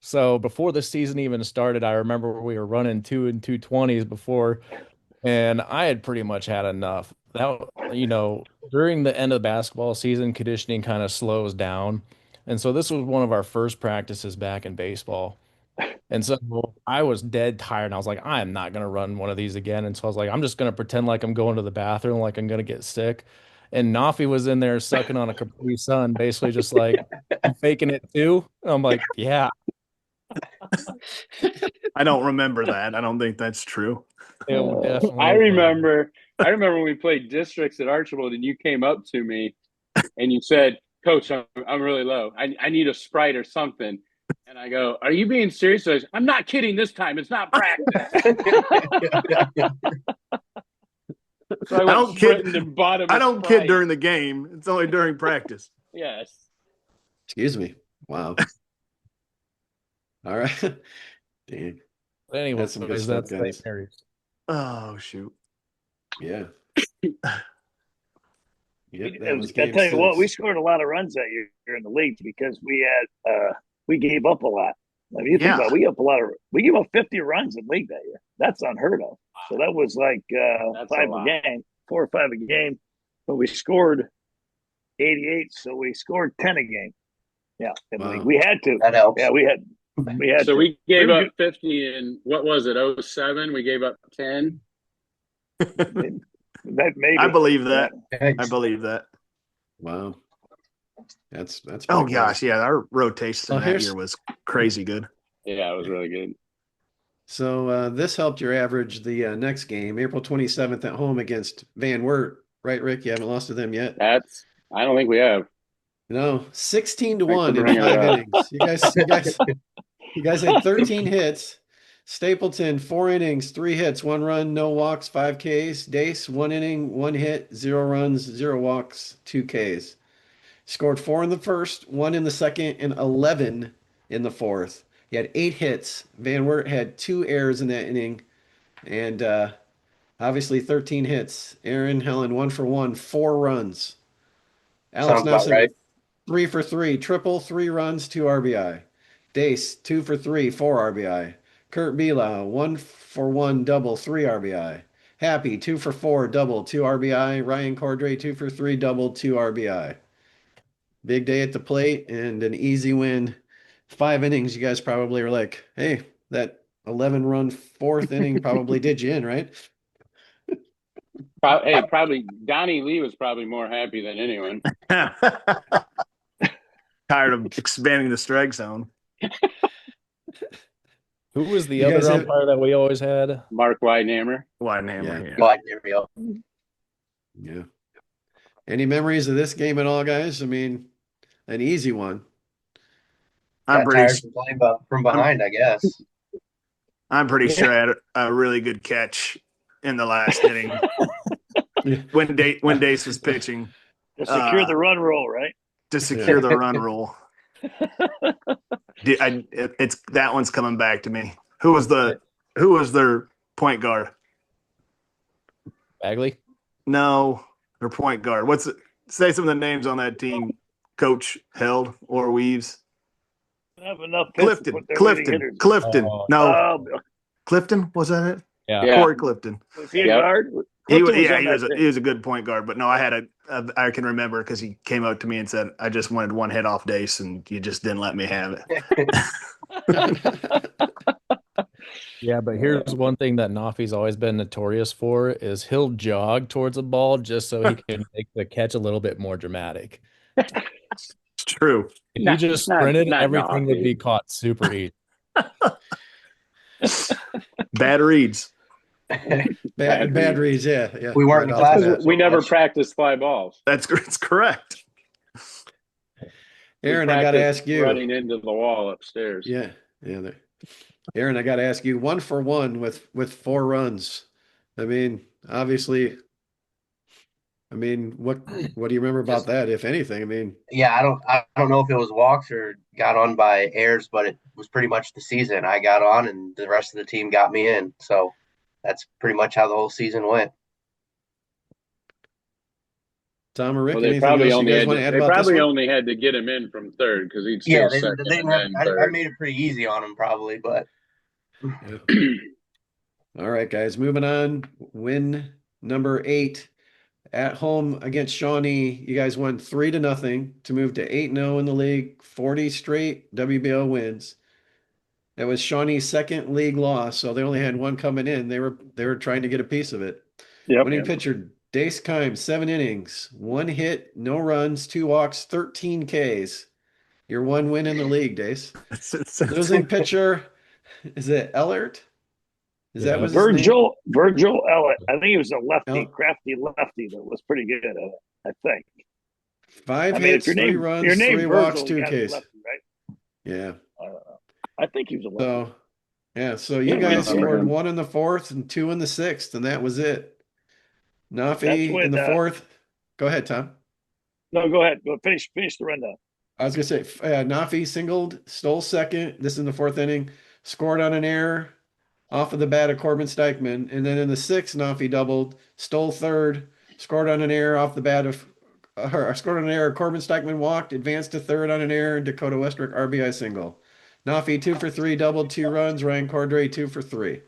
So before the season even started, I remember we were running 2 and 220s before, and I had pretty much had enough. that, during the end of the basketball season, conditioning kind of slows down. And so this was one of our first practices back in baseball. And so I was dead tired. And I was like, I am not going to run one of these again. And so I was like, I'm just going to pretend like I'm going to the bathroom, like I'm going to get sick. And Nafi was in there sucking on a Capri Sun, basically just like, "You faking it too?" And I'm like, yeah, I don't remember that. I don't think that's true. it definitely I was. remember when we played districts at Archibald and you came up to me and you said, "Coach, I'm really low. I need a Sprite or something." And I go, "Are you being serious?" I said, "I'm not kidding this time. It's not practice." So I went sprinting and bought him I a don't Sprite. kid during the game. It's only during practice. Yes. Excuse me. Wow. All right. Dang. But anyways, That's some good stuff, that's guys. St. Mary's. Oh, shoot. Yeah. Yep, I that was game tell you what, we 6. scored a lot of runs that year in the league because we gave up a lot. I mean, you think about it, we gave up 50 runs in league that year. That's unheard of. So that was like That's 5 a lot. game, 4 or 5 a game. But we scored 88, so we scored 10 a game. Yeah, in the league. We had to. That helps. Yeah, we had So to. we gave were up 50 in, what was it, 07? We gave up 10. good. That maybe. I believe that. Yeah. I believe that. Wow. That's Oh, pretty gosh. good. Yeah. Our rotation Oh, that here's- year was crazy good. Yeah, it was really good. So this helped your average the next game, April 27th at home against Van Wert, right, Rick? You haven't lost to them yet. I don't think we have. No, 16 to Thanks for 1 in bringing it 5 up. innings. You guys had 13 hits. Stapleton, 4 innings, 3 hits, 1 run, no walks, 5 Ks. Dace, 1 inning, 1 hit, 0 runs, 0 walks, 2 Ks. Scored 4 in the first, 1 in the second, and 11 in the fourth. He had 8 hits. Van Wert had 2 errors in that inning, and obviously 13 hits. Aaron Helen, 1 for 1, 4 runs. Alex Sounds about Nelson, right. 3 for 3, triple, 3 runs, 2 RBI. Dace, 2 for 3, 4 RBI. Kurt Bila, 1 for 1, double, 3 RBI. Happy, 2 for 4, double, 2 RBI. Ryan Cordray, 2 for 3, double, 2 RBI. Big day at the plate and an easy win. 5 innings, you guys probably were like, hey, that 11-run fourth inning probably did you in, right? Probably Donnie Lee was probably more happy than anyone. Tired of expanding the strike zone. Who was the You guys other have- umpire that we always had? Mark Weidenhammer. Widenhammer. Yeah. Like, there we go. Yeah. Any memories of this game at all, guys? I mean, an easy one. I'm Got pretty tired from playing from behind, I guess. I'm pretty sure I had a really good catch in the last inning when Dace was pitching To secure the run roll, right? to secure the run roll. It's that one's coming back to me. Who was their point guard? Bagley? No, their point guard. Say some of the names on that team. Coach Held or Weaves. Have enough hits to put their leading hitters. Clifton. Oh. No, Clifton, was that it? Yeah. Corey Clifton. Was he a guard? He Clifton was on he that was team. he was a good point guard, but no, I had I can remember because he came up to me and said, I just wanted one hit off Dace and you just didn't let me have it. Yeah, but here's one thing that Nafi's always been notorious for is he'll jog towards a ball just so he can make the catch a little bit more dramatic. It's true. If he just sprinted, not everything would Nafi. be caught super easy. Bad reads. Bad reads, yeah. We weren't in off class. the bat. We never practiced fly balls. It's correct. Aaron, We I got to practiced ask you. running into the wall upstairs. Yeah. Aaron, I got to ask you, 1 for 1 with 4 runs. I mean, obviously. I mean, what do you remember about that, if anything? I mean, Yeah, I don't know if it was walks or got on by errors, but it was pretty much the season. I got on and the rest of the team got me in. So that's pretty much how the whole season went. Tom or Rick, Well, they anything probably else you only guys had want to, to add they about this probably one? only had to get him in from third because he'd Yeah, steal they second didn't and have, then I third. made it pretty easy on him probably, but Yeah. All right, guys, moving on. Win number 8 At home against Shawnee, you guys won 3-0 to move to 8-0 in the league, 40 straight WBO wins. That was Shawnee's second league loss, so they only had one coming in. They were trying to get a piece of it. Yep. Winning pitcher Dace Kimes, 7 innings, 1 hit, no runs, 2 walks, 13 Ks. Your one win in the league, Dace. Losing pitcher, is it Ellert? Is that was his name? Virgil Ellett. I think he was a lefty, El- crafty lefty that was pretty good at it. I think. Five I mean, if hits, your three your runs, name 3 walks, Virgil, you two got to be Ks. lefty, right? Yeah. I think he was a lefty. So, yeah. So you Can't guys remember scored him. 1 in the fourth and 2 in the sixth, and that was it. That's Nafi in when. the fourth. Go ahead, Tom. No, go ahead. Go finish the rundown. I was gonna say Nafi singled, stole second. This is in the fourth inning. Scored on an error off of the bat of Corbin Steichman, and then in the sixth, Nafi doubled, stole third, scored on an error off the bat of, scored on an error. Corbin Steichman walked, advanced to third on an error, and Dakota Westrick RBI single. Nafi 2 for 3, doubled 2 runs. Ryan Cordray 2 for 3.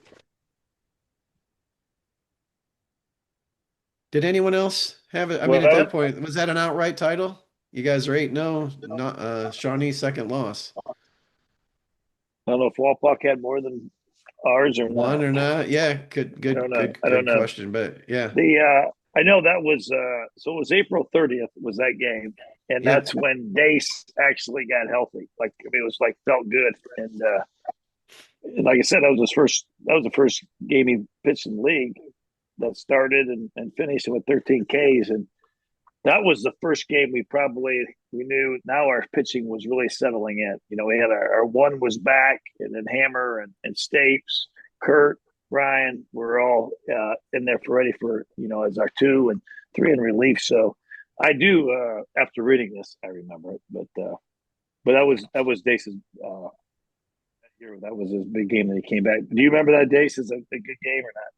Did anyone else have it? I mean, at that point, was that an outright title? You guys are 8-0, not Shawnee's second loss. I don't know if Walpock had more than ours or One not. or not? Yeah, good I don't know. question, but yeah. I know that was so it was April 30th was that game, and Yeah. that's when Dace actually got healthy. Like I mean, it was like felt good, and like I said, that was the first game he pitched in the league that started and finished with 13 Ks, and that was the first game we knew now our pitching was really settling in. You know, we had our one was back, and then Hammer and Stapes, Kurt, Ryan were all in there ready for as our 2 and 3 in relief. So I do after reading this, I remember it, but that was Dace's year. That was his big game that he came back. Do you remember that Dace is a good game or not?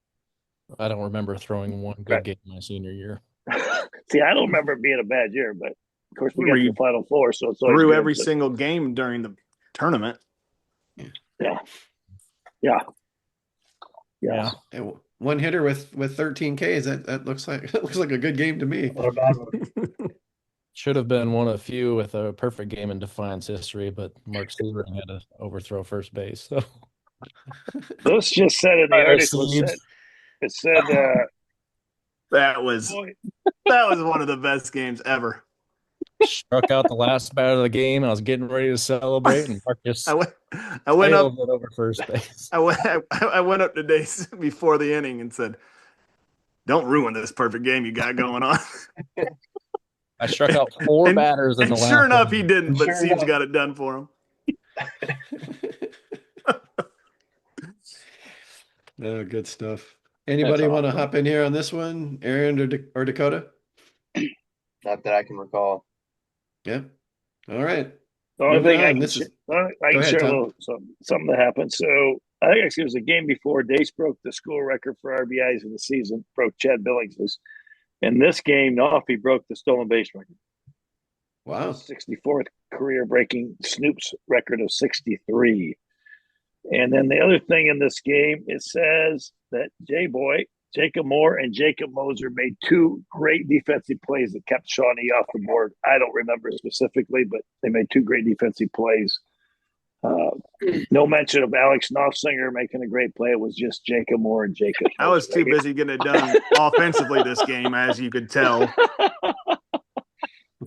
I don't remember throwing one good game my senior year. See, I don't remember it being a bad year, but of course we got to the Final Four, so it's threw every single game during the tournament. Yeah. And one hitter with 13 Ks. That looks like a good game to me. Should have been one of the few with a perfect game in Defiance history, but Mark Sebring had to overthrow first base. So this just said in the article. It said that was one of the best games ever. Struck out the last bat of the game. I was getting ready to celebrate, and Mark just I went up over first base. I went up to Dace before the inning and said, "Don't ruin this perfect game you got going on." I struck out 4 batters in the last. Sure enough, he didn't, but Seems got it done for him. No, good stuff. Anybody want to hop in here on this one, Aaron or Dakota? Not that I can recall. Yeah. All right. The only thing I can share a little something that happened. So I think actually it was a game before Dace broke the school record for RBIs in the season, broke Chad Billings's. In this game, Nafi broke the stolen base record. Wow. 64th career breaking Snoop's record of 63. And then the other thing in this game, it says that Jacob Moore and Jacob Moser made 2 great defensive plays that kept Shawnee off the board. I don't remember specifically, but they made 2 great defensive plays. No mention of Alex Knopfsinger making a great play. It was just Jacob Moore and Jacob Moser. I was too busy getting it done offensively this game, as you could tell.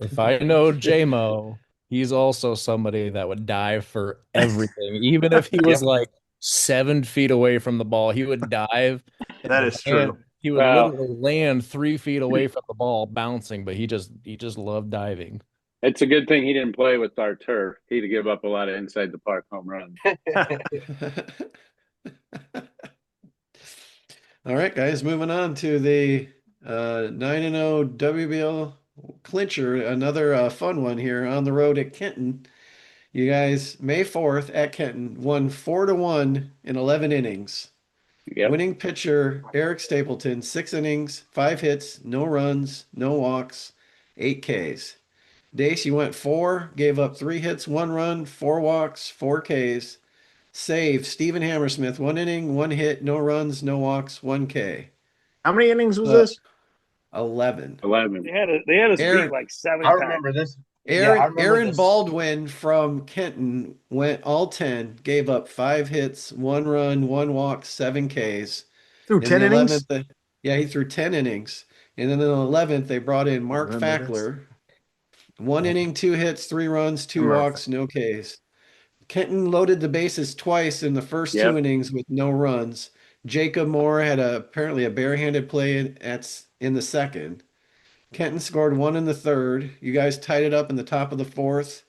If I know J-Mo, he's also somebody that would dive for everything. Even if he was like 7 feet away from the ball, he would dive. That is true. He would literally land 3 feet away from the ball, bouncing, but he just loved diving. It's a good thing he didn't play with our turf. He'd give up a lot of inside the park home runs. All right, guys, moving on to the 9-0 WBL clincher, another fun one here on the road at Kenton. You guys, May 4th at Kenton, won 4-1 in 11 innings. Yep. Winning pitcher Eric Stapleton, 6 innings, 5 hits, no runs, no walks, 8 Ks. Dace, you went 4, gave up 3 hits, 1 run, 4 walks, 4 Ks. Save Stephen Hammersmith, 1 inning, 1 hit, no runs, no walks, 1 K. How many innings was this? 11. 11. They had us Aaron- beat like 7 I times. remember this. Aaron, I remember Aaron this. Baldwin from Kenton went all 10, gave up 5 hits, 1 run, 1 walk, 7 Ks. Through In 10 the innings? 11th, yeah, he threw 10 innings. And then in the 11th, they brought in Mark Remember this? Fackler. 1 inning, 2 hits, 3 runs, 2 Remember- walks, no Ks. Kenton loaded the bases twice in the first 2 innings with no runs. Jacob Moore had apparently a barehanded play in the second. Kenton scored 1 in the third. You guys tied it up in the top of the fourth.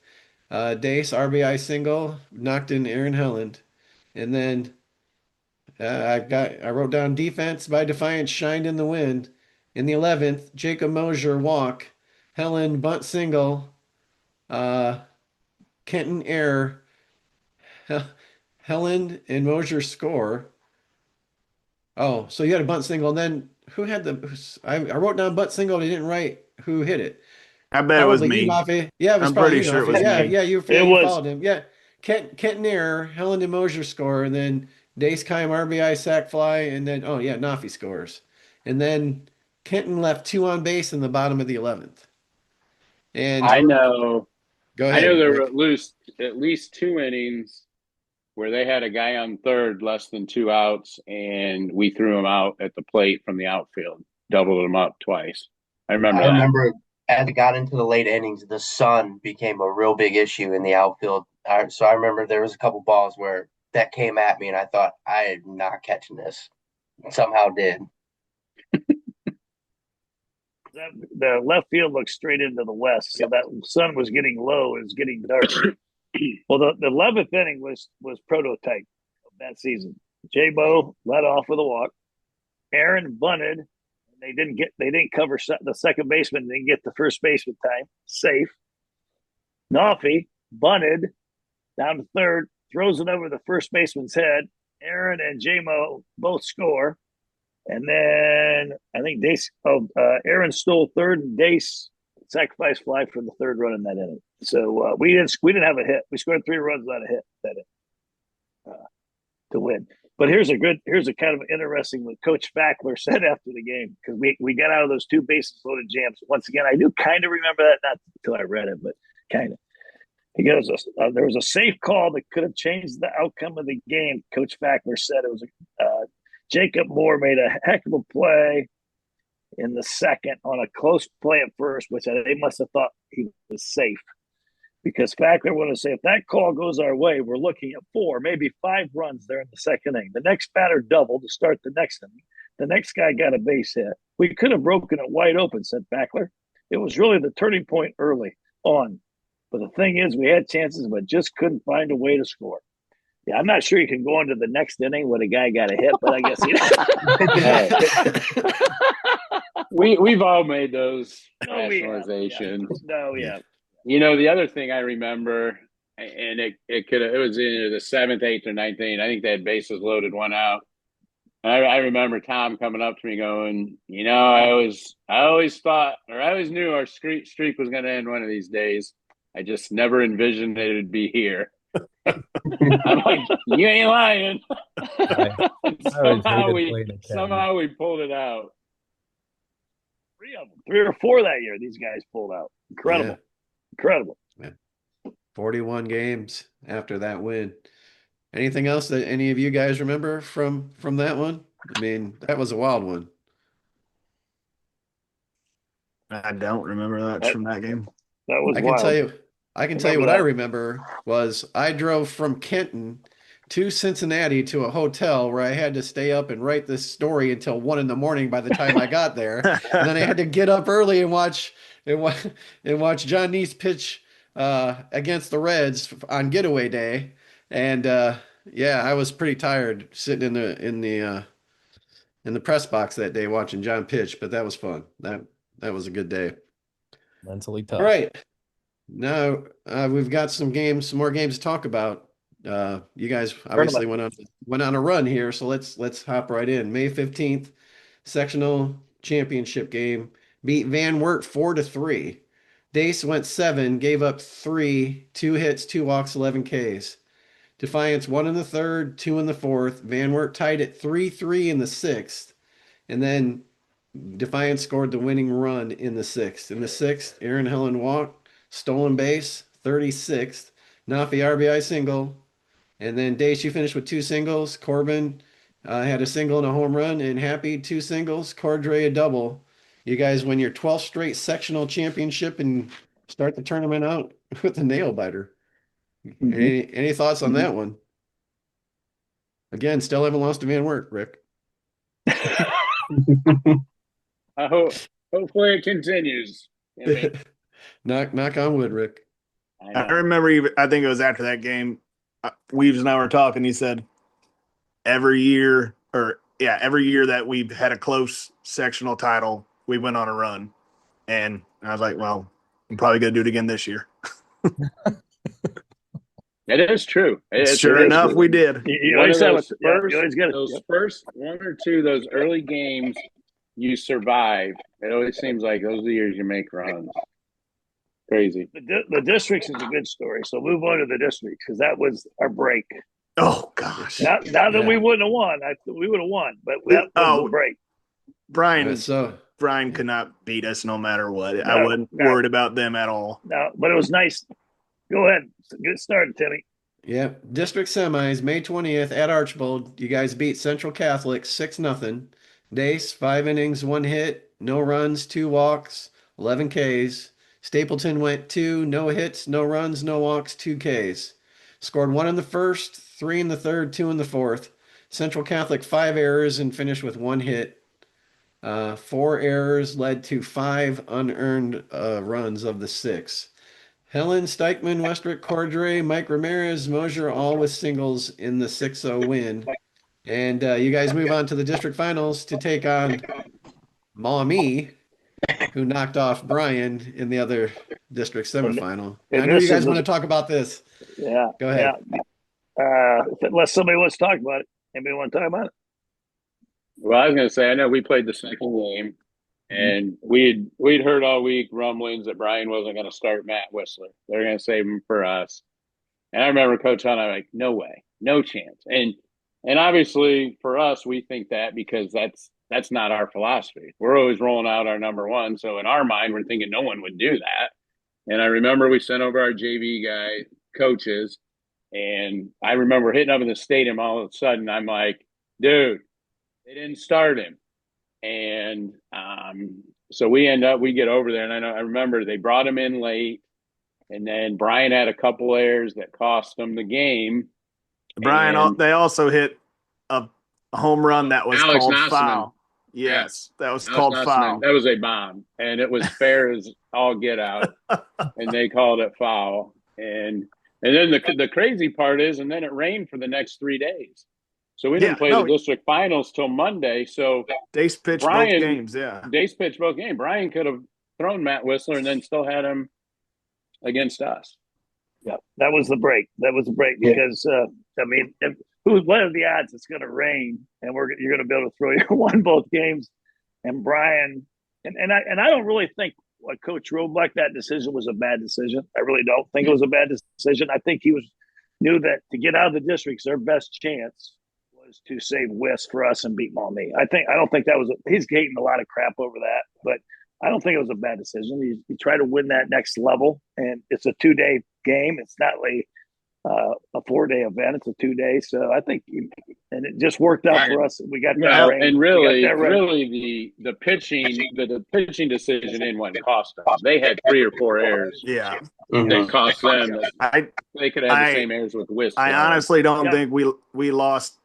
Dace RBI single knocked in Aaron Helland, and then I wrote down defense by Defiance shined in the wind. In the 11th, Jacob Mosier walk, Helland bunt single, Kenton error, Helland and Mosier score. Oh, so you had a bunt single, and then who had I wrote down bunt single, but I didn't write who hit it. I bet it was Probably you, me. Nafi. Yeah, it was I'm probably pretty you, sure it Nafi. was Yeah, me. yeah, you was. followed him. Yeah, Kenton error, Helen and Mosier score, and then Dace Kime RBI sac fly, and then oh yeah, Nafi scores, and then Kenton left 2 on base in the bottom of the 11th. And I know. go I ahead, know there Rick. were at least 2 innings where they had a guy on third, less than 2 outs, and we threw him out at the plate from the outfield, doubled him up twice. I remember I that. remember as it got into the late innings, the sun became a real big issue in the outfield. So I remember there was a couple balls where that came at me, and I thought I am not catching this. Somehow did. The left field looked straight into the west, so that sun was getting low. It was getting dark. Well, the 11th inning was prototype of that season. J-Bo led off with a walk. Aaron bunted. They didn't cover the second baseman. Didn't get the first baseman time. Safe. Nafi bunted down to third, throws it over the first baseman's head. Aaron and J-Mo both score. And then I think Aaron stole third, and Dace sacrifice fly for the third run in that inning. So we didn't have a hit. We scored 3 runs without a hit that inning to win. But here's a kind of interesting what Coach Fackler said after the game, because we got out of those 2 bases loaded jams. Once again, I do kind of remember that, not until I read it, but kind of. He goes, there was a safe call that could have changed the outcome of the game. Coach Fackler said it was Jacob Moore made a heck of a play in the second on a close play at first, which they must have thought he was safe. Because Fackler wanted to say, if that call goes our way, we're looking at 4, maybe 5 runs there in the second inning. The next batter doubled to start the next inning. The next guy got a base hit. We could have broken it wide open, said Fackler. It was really the turning point early on. But the thing is, we had chances, but just couldn't find a way to score. Yeah, I'm not sure you can go into the next inning when a guy got a hit, but I guess We've all made those we have, rationalizations. yeah. You know, the other thing I remember, and it was in the 7th, 8th, or 9th inning. I think they had bases loaded, 1 out. And I remember Tom coming up to me going, you know, I always thought, or I always knew our streak was going to end one of these days. I just never envisioned that it would be here. I'm like, you ain't lying. Somehow we pulled it out. 3 of them, 3 or 4 that year. These guys pulled out. Incredible. Yeah. 41 games after that win. Anything else that any of you guys remember from that one? I mean, that was a wild one. I don't remember that from that game. That was I wild. I can tell you what I remember was I drove from Kenton to Cincinnati to a hotel where I had to stay up and write this story until 1 in the morning by the time I got there. And then I had to get up early and watch John Neese pitch against the Reds on getaway day. And yeah, I was pretty tired sitting in the press box that day watching John pitch, but that was fun. That was a good day. Mentally tough. All right. Now we've got some more games to talk about. You guys obviously went on a run here, so let's hop right in. May 15th, sectional championship game, beat Van Wert 4-3. Dace went 7, gave up 3, 2 hits, 2 walks, 11 Ks. Defiance 1 in the third, 2 in the fourth. Van Wert tied at 3-3 in the 6th, and then Defiance scored the winning run in the sixth. In the sixth, Aaron Helen walked, stolen base, 36th. Nafi RBI single. And then Dace, you finished with two singles. Corbin had a single and a home run. And Happy, two singles. Cordray, a double. You guys win your 12th straight sectional championship and start the tournament out with a nail biter. Any thoughts on that one? Again, still haven't lost to Van Wert, Rick. Hopefully it continues. I mean, knock on wood, Rick. I remember, I think it was after that game, Weaves and I were talking. He said every year that we've had a close sectional title, we went on a run. And I was like, well, I'm probably going to do it again this year. It is true. Sure enough, we did. You always have those first one or two, those early games you survive. It always seems like those are the years you make runs. Crazy. The districts is a good story. So move on to the districts because that was our break. Oh gosh! Not that we wouldn't have won. We would have won, but that was a break. Brian could not beat us no matter what. I wasn't worried about them at all. No, but it was nice. Go ahead. Get started, Timmy. Yeah. District semis, May 20th at Archbold. You guys beat Central Catholic 6-0. Dace, 5 innings, 1 hit, no runs, 2 walks, 11 Ks. Stapleton went 2, no hits, no runs, no walks, 2 Ks. Scored 1 in the first, 3 in the third, 2 in the fourth. Central Catholic 5 errors and finished with 1 hit. 4 errors led to 5 unearned runs of the 6. Helen, Steichman, Westrick, Cordray, Mike Ramirez, Mosier, all with singles in the 6-0 win. And you guys move on to the district finals to take on Maumee, who knocked off Bryan in the other district semifinal. I know you guys want to talk about this. Yeah. Go ahead. Yeah. Unless somebody wants to talk about it. Anybody want to talk about it? Well, I was going to say, I know we played the second game, and we'd heard all week rumblings that Bryan wasn't going to start Matt Whistler. They're going to save him for us. And I remember Coach Hunt, I'm like, no way, no chance. And obviously for us, we think that because that's not our philosophy. We're always rolling out our number one. So in our mind, we're thinking no one would do that. And I remember we sent over our JV guy coaches, and I remember hitting up in the stadium all of a sudden. I'm like, dude, they didn't start him. And so we get over there, and I remember they brought him in late, and then Bryan had a couple errors that cost them the game. Bryan, they also hit a home run that was Alex called Nossaman. foul. Yes, that was Alex called Nossaman. foul. That was a bomb, and it was fair as all get out, and they called it foul. And then the crazy part is, and then it rained for the next 3 days. So we didn't play the district finals till Monday. So Dace pitched both games, yeah. Dace pitched both games. Bryan could have thrown Matt Whistler and then still had him against us. Yeah, that was the break. Because what are the odds it's going to rain and you're going to be able to throw your one both games? And Bryan and I don't really think what Coach Roebuck, that decision was a bad decision. I really don't think it was a bad decision. I think he knew that to get out of the districts, their best chance was to save West for us and beat Maumee. I don't think that was he's getting a lot of crap over that, but I don't think it was a bad decision. He tried to win that next level, and it's a 2-day game. It's not like a 4-day event. It's a 2-day. So I think, and it just worked out for us. We got that rain. And really the pitching decision in what cost them. They had 3 or 4 errors. Yeah. They cost them. They could have the same errors with Whistler. I honestly don't think we lost.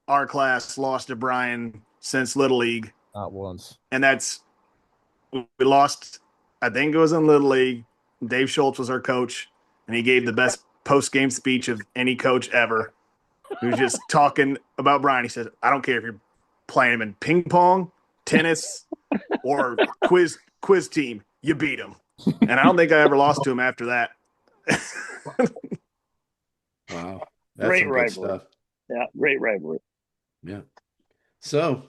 Our class lost to Bryan since Little League. Not once. And we lost, I think it was in Little League. Dave Schultz was our coach, and he gave the best post-game speech of any coach ever. He was just talking about Bryan. He said, I don't care if you're playing him in ping pong, tennis, or quiz team, you beat him. And I don't think I ever lost to him after that. Wow. That's great some good rivalry. stuff. Yeah, great rivalry. Yeah. So,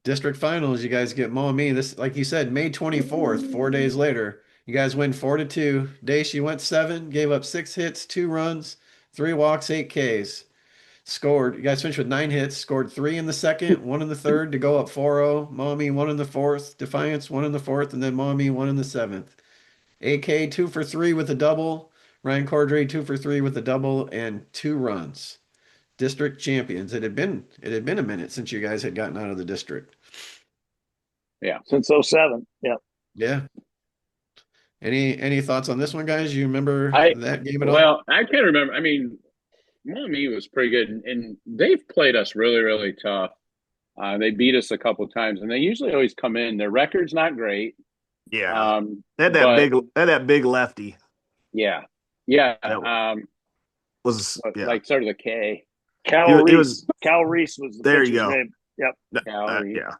district finals, you guys get Maumee. This, like you said, May 24th, 4 days later. You guys win 4-2. Dace, you went 7, gave up 6 hits, 2 runs, 3 walks, 8 Ks. scored. You guys finished with 9 hits, scored 3 in the second, 1 in the third to go up 4-0. Maumee 1 in the fourth, Defiance 1 in the fourth, and then Maumee 1 in the seventh. AK 2 for 3 with a double. Ryan Cordray 2 for 3 with a double and 2 runs. District champions. It had been a minute since you guys had gotten out of the district. Yeah. Since 07. Yeah. Yeah. Any thoughts on this one, guys? You remember that game at all? Well, I can't remember. I mean, Maumee was pretty good, and they've played us really, really tough. They beat us a couple times, and they usually always come in. Their record's not great. Yeah. They had that big lefty. Yeah. Yeah. Like sort of the K. Cal Reese. Cal Reese was the there pitcher's you go. name. Yep. Cal Reese. Yeah.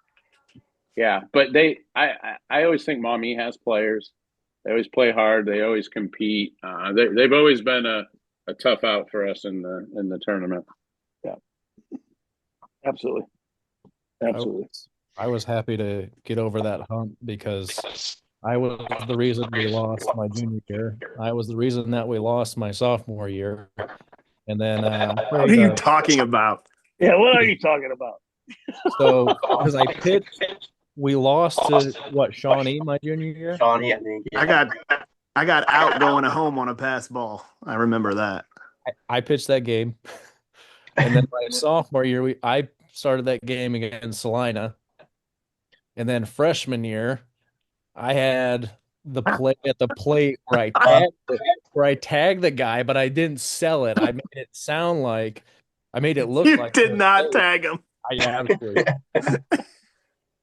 Yeah. But I always think Maumee has players. They always play hard. They always compete. They've always been a tough out for us in the tournament. Yeah. Absolutely. I was happy to get over that hump because I was the reason we lost my junior year. I was the reason that we lost my sophomore year. And then what are you talking about? Yeah, what are you talking about? So because I pitched, we lost to Shawnee my junior year. Shawnee, I think. Yeah. I got out going home on a pass ball. I remember that. I pitched that game, and then my sophomore year, I started that game against Salina, and then freshman year, I had the play at the plate where I tagged the guy, but I didn't sell it. I made it sound like I made it look like you did not tag him. I absolutely.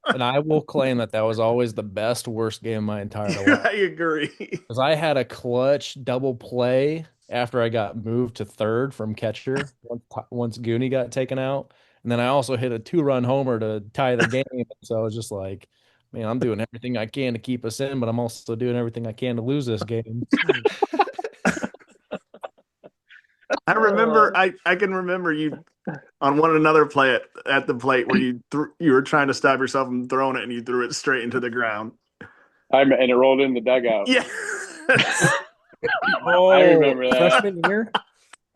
And I will claim that was always the worst game of my entire life. I agree. Because I had a clutch double play after I got moved to third from catcher once Goonie got taken out. And then I also hit a 2-run homer to tie the game. So I was just like, man, I'm doing everything I can to keep us in, but I'm also doing everything I can to lose this game. I remember, I can remember you on another play at the plate where you were trying to stop yourself from throwing it and you threw it straight into the ground. And it rolled in the dugout. Yeah. I remember that. Freshman year?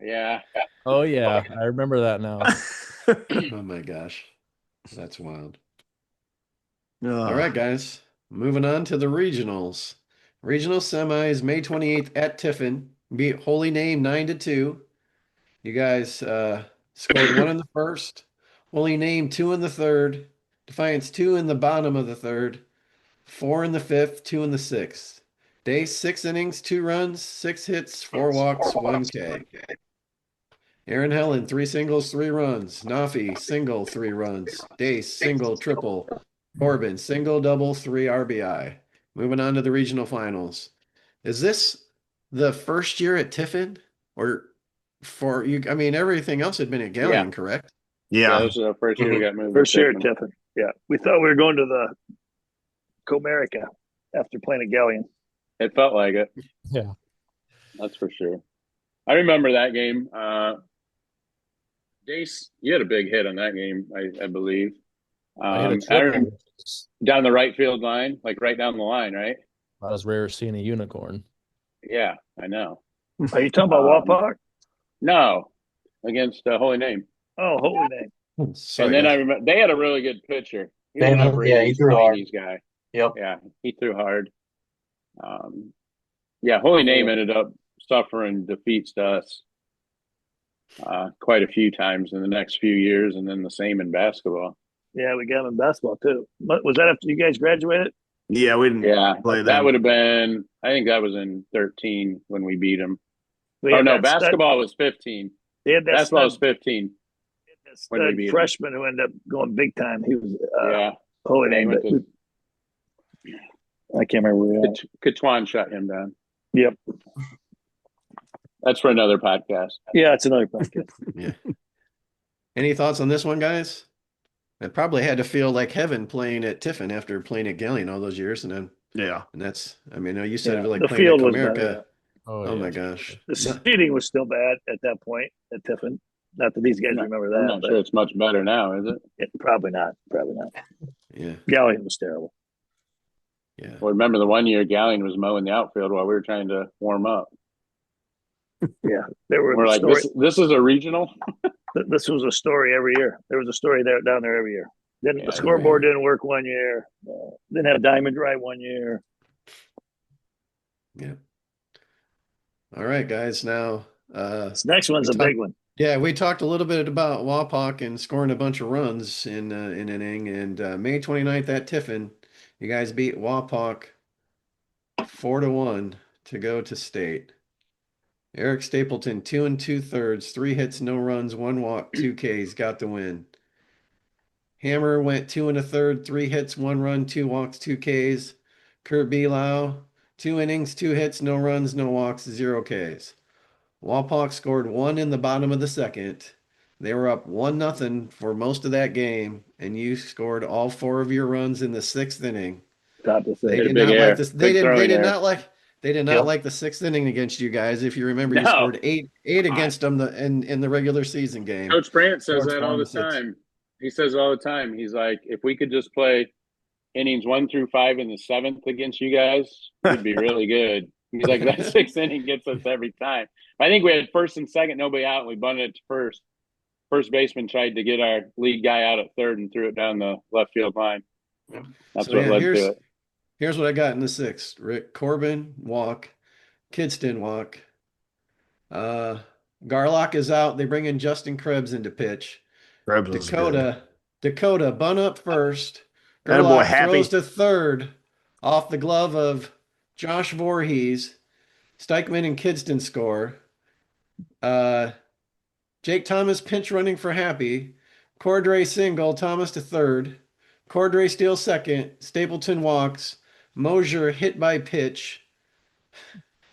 Yeah. Oh, yeah. I remember that now. Oh, my gosh. That's wild. All right, guys. Moving on to the regionals. Regional semis, May 28th at Tiffin. Beat Holy Name 9-2. You guys scored 1 in the first. Holy Name 2 in the third. Defiance 2 in the bottom of the third. 4 in the fifth, 2 in the sixth. Day 6 innings, 2 runs, 6 hits, 4 walks, 1 K. Aaron Helen, 3 singles, 3 runs. Nafi, single, 3 runs. Dace, single, triple. Corbin, single, double, 3 RBI. Moving on to the regional finals. Is this the first year at Tiffin? Or for you? I mean, everything else had been at Galleon, correct? Yeah. This is our first year we got moved. First year at Tiffin. Yeah. We thought we were going to the Comerica after playing at Galleon. It felt like it. Yeah. That's for sure. I remember that game. Dace, you had a big hit on that game, I believe. I remember down the right field line, like right down the line, right? I was rare seeing a unicorn. Yeah, I know. Are you talking about Wapak? No, against Holy Name. Oh, Holy Name. Sorry, and then I remember they had a really good pitcher. He threw hard. Guy. Yep. Yeah, he threw hard. Holy Name ended up suffering defeats to us quite a few times in the next few years, and then the same in basketball. Yeah, we got him in basketball too. Was that after you guys graduated? Yeah, we didn't play that. That would have been, I think that was in 13 when we beat them. Basketball was 15. Basketball was 15. When we beat freshman who ended up going big time. He was Holy Name. I can't remember where Katwan shut him down. Yep. That's for another podcast. Yeah, it's another podcast. Yeah. Any thoughts on this one, guys? It probably had to feel like heaven playing at Tiffin after playing at Galleon all those years, and then and that's. I mean, you said it was like the playing field at was Comerica. better. Oh my gosh, the seating was still bad at that point at Tiffin. Not that these guys remember that. I'm not sure it's much better now, is it? Probably not. Probably not. Yeah, Galleon was terrible. Yeah. Well, remember the one year Galleon was mowing the outfield while we were trying to warm up. Yeah, they were. We're like, this is a regional. This was a story every year. There was a story down there every year. Then the scoreboard didn't work one year. Didn't have diamond right one year. Yeah. All right, guys. Now, this next one's a big one. Yeah, we talked a little bit about Wapak and scoring a bunch of runs in an inning. And May 29th at Tiffin, you guys beat Wapak 4-1 to go to state. Eric Stapleton, 2 2/3, 3 hits, no runs, 1 walk, 2 Ks, got the win. Hammer went 2 1/3, 3 hits, 1 run, 2 walks, 2 Ks. Kurt Belau, 2 innings, 2 hits, no runs, no walks, 0 Ks. Wapak scored 1 in the bottom of the second. They were up 1-0 for most of that game, and you scored all 4 of your runs in the 6th inning. They did not like this. They did not like the 6th inning against you guys. If you remember, you scored eight against them in the regular season game. Coach Brandt says that all the time. He says all the time. He's like, if we could just play innings 1 through 5 in the 7th against you guys, we'd be really good. He's like, that 6th inning gets us every time. I think we had first and second, nobody out, and we bunted it to first. First baseman tried to get our lead guy out at third and threw it down the left field line. That's what led to it. Here's what I got in the 6th. Rick Corbin, walk. Kidston, walk. Garlock is out. They bring in Justin Krebs into pitch. Dakota, bunt up first. Garlock throws to third off the glove of Josh Voorhees. Steichman and Kidston score. Jake Thomas pinch running for Happy. Cordray single, Thomas to third. Cordray steals second. Stapleton walks. Mosier hit by pitch.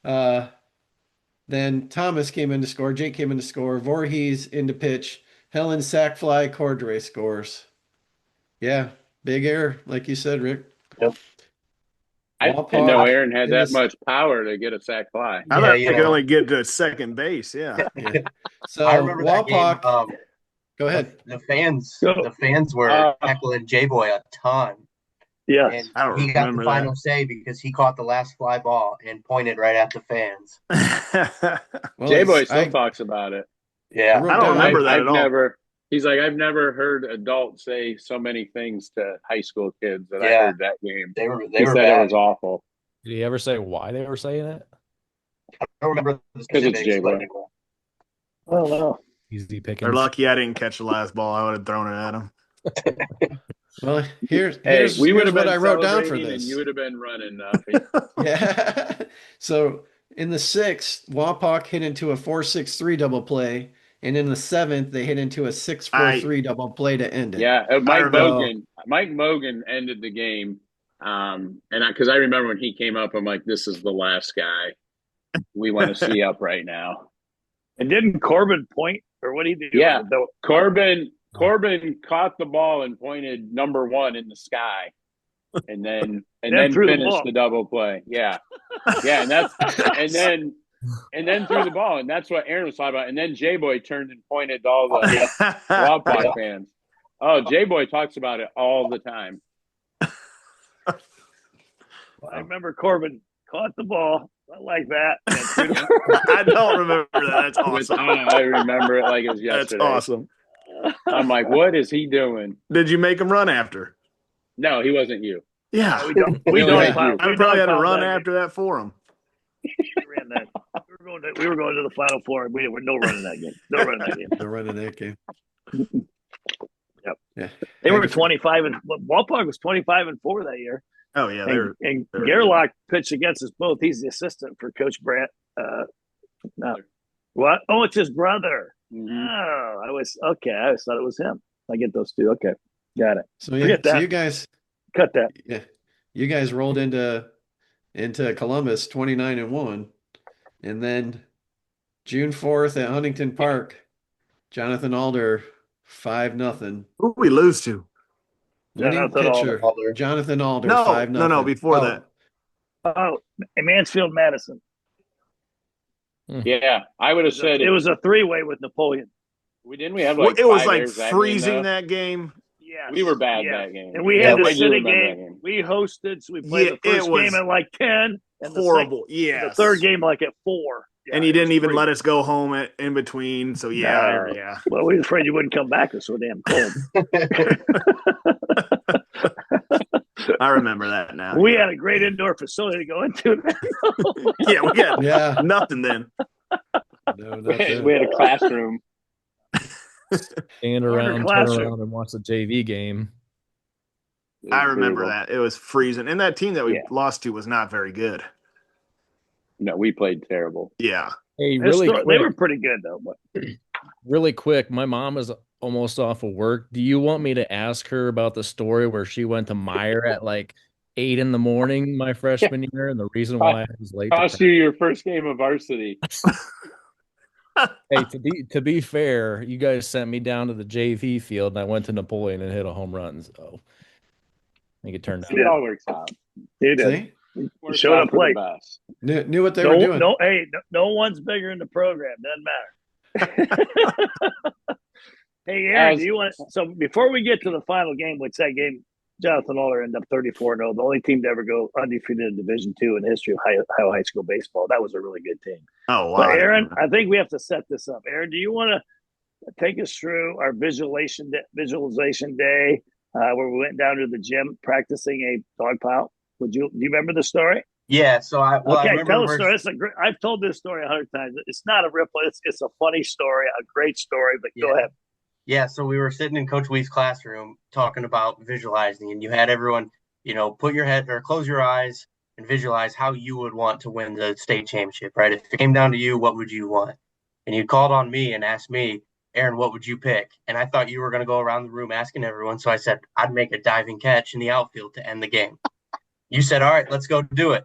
Then Thomas came in to score. Jake came in to score. Voorhees into pitch. Helen sack fly. Cordray scores. Yeah, big error, like you said, Rick. Yep. I didn't know Aaron had that much power to get a sack fly. I thought he could only get to second base. Yeah. So I remember that game. Go ahead. The fans were heckling J-Boy a ton. Yeah, and he got the final say because he caught the last fly ball and pointed right at the fans. Well, J-Boy still talks about it. Yeah, I don't remember that at all. He's like, I've never heard adults say so many things to high school kids that I heard that game. They were bad. It was awful. Did he ever say why they were saying it? I don't remember because it's J-Boy. Oh no. Easy picking. They're lucky I didn't catch the last ball. I would have thrown it at him. Well, here's what I wrote down for this. And you would have been running. Yeah. So in the 6th, Wapak hit into a 4-6-3 double play, and in the 7th, they hit into a 6-4-3 double play to end it. Yeah, Mike Mogan ended the game, and because I remember when he came up, I'm like, this is the last guy we want to see up right now. And didn't Corbin point, or what did he do? Yeah, Corbin caught the ball and pointed number 1 in the sky, and then finished the double play. Yeah, and then threw the ball, and that's what Aaron was talking about. And then J-Boy turned and pointed to all the Wapak fans. Oh, J-Boy talks about it all the time. I remember Corbin caught the ball like that. I don't remember that. That's awesome. I remember it like it was yesterday. That's awesome. I'm like, what is he doing? Did you make him run after? No, he wasn't you. Yeah. We don't. I probably had to run after that for him. We ran that. We were going to the Final Four. We were no running that game. No running that game. No running that game. Yep. Yeah. They were 25 and Wapak was 25-4 that year. Oh yeah, and Gerlach pitched against us both. He's the assistant for Coach Brandt. What? Oh, it's his brother. Mm-hmm. Oh, I always thought it was him. I get those two. Okay, got it. So you guys cut that. Yeah, you guys rolled into Columbus 29-1, and then June 4th at Huntington Park, Jonathan Alder 5-0. Who did we lose to? Winning pitcher Jonathan Alder 5-0. No, before that. Oh, Mansfield Madison. Yeah, I would have said it was a 3-way with Napoleon. We have like it was like freezing that game. Yeah, we were bad that game, and we had the city game. We hosted, so we played the first game at like 10, and horrible. The third game like at 4. and you didn't even let us go home in between. So yeah. Well, we were afraid you wouldn't come back. It was so damn cold. I remember that now. We had a great indoor facility to go into. Yeah, we got nothing then. No, We had a classroom. Stand around, turn around, and watch the JV game. I remember that. It was freezing. And that team that we lost to was not very good. No, we played terrible. Yeah. Hey, really quick. They were pretty good, though. But... Really quick, my mom is almost off of work. Do you want me to ask her about the story where she went to Meyer at like 8 a.m. my freshman year, and the reason why I was late? Cost you your first game of varsity. Hey, to be fair, you guys sent me down to the JV field, and I went to Napoleon and hit a home run. So I think it turned out. It all works out. You did. You showed up late. Knew what they were doing. No one's bigger in the program. Doesn't matter. Hey, Aaron, do you want? So before we get to the final game, which that game, Jonathan Aller ended up 34-0, the only team to ever go undefeated in Division II in the history of Ohio high school baseball. That was a really good team. Oh, wow. But Aaron, I think we have to set this up. Aaron, do you want to take us through our visualization day where we went down to the gym practicing a dog pile? Do you remember the story? Yeah. So I tell the story. I've told this story 100 times. It's not a ripple. It's a funny story, a great story. But go ahead. Yeah. So we were sitting in Coach Wee's classroom talking about visualizing, and you had everyone, put your head or close your eyes and visualize how you would want to win the state championship, right? If it came down to you, what would you want? And you called on me and asked me, Aaron, what would you pick? And I thought you were going to go around the room asking everyone. So I said, I'd make a diving catch in the outfield to end the game. You said, all right, let's go do it.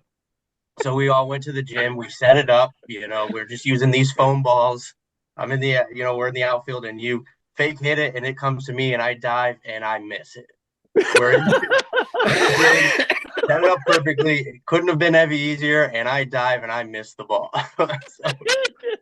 So we all went to the gym. We set it up. We're just using these foam balls. I'm in the, we're in the outfield, and you fake hit it, and it comes to me, and I dive, and I miss it. Set it up perfectly. It couldn't have been any easier, and I dive, and I miss the ball. So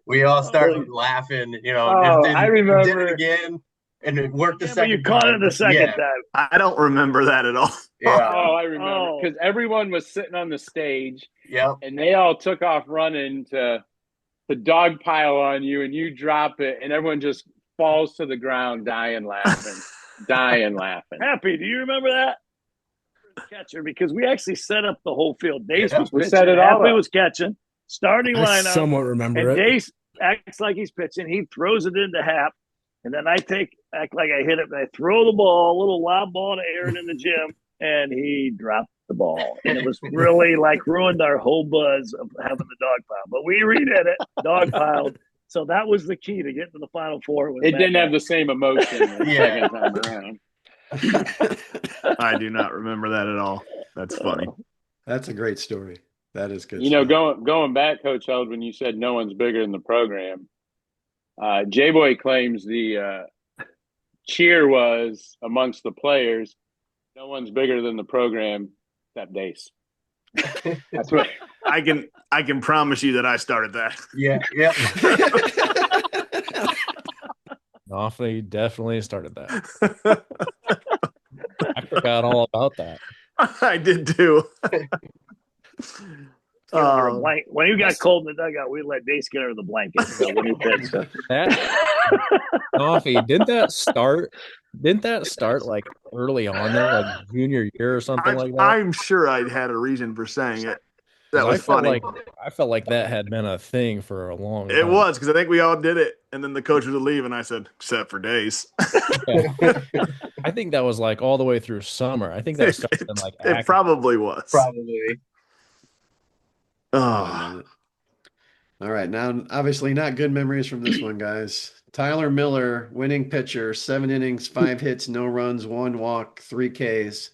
we all started laughing. I remember. Did it again. And it worked the second time. You caught it the second time. I don't remember that at all. Yeah. Oh, I remember. Because everyone was sitting on the stage. Yep. And they all took off running to dog pile on you, and you drop it, and everyone just falls to the ground, dying laughing. Happy, do you remember that? Catcher, because we actually set up the whole field. Dace was we pitching. set it all Happy up. was catching. Starting I lineup. somewhat remember and it. Dace acts like he's pitching. He throws it into Hap. And then I act like I hit it, and I throw the ball, a little lob ball to Aaron in the gym, and he dropped the ball. And it was really ruined our whole buzz of having the dog pile. But we redid it, dog piled. So that was the key to getting to the Final Four. It didn't have the same emotion the second time around. I do not remember that at all. That's funny. That's a great story. That is good. Going back, Coach Held, when you said no one's bigger than the program, J-Boy claims the cheer was amongst the players, no one's bigger than the program except Dace. That's what I can promise you that I started that. Yeah. Offley definitely started that. I forgot all about that. I did too. When you got cold in the dugout, we let Dace get under the blanket. So when he pitched, Coffee, didn't that start like early on there, like junior year or something like that? I'm sure I had a reason for saying it. That was funny. I felt like that had been a thing for a long time. It was, because I think we all did it, and then the coach was leave, and I said, except for Dace. I think that was like all the way through summer. I think that started in like it probably was. Probably. Oh. All right. Now, obviously not good memories from this one, guys. Tyler Miller, winning pitcher, 7 innings, 5 hits, no runs, 1 walk, 3 Ks.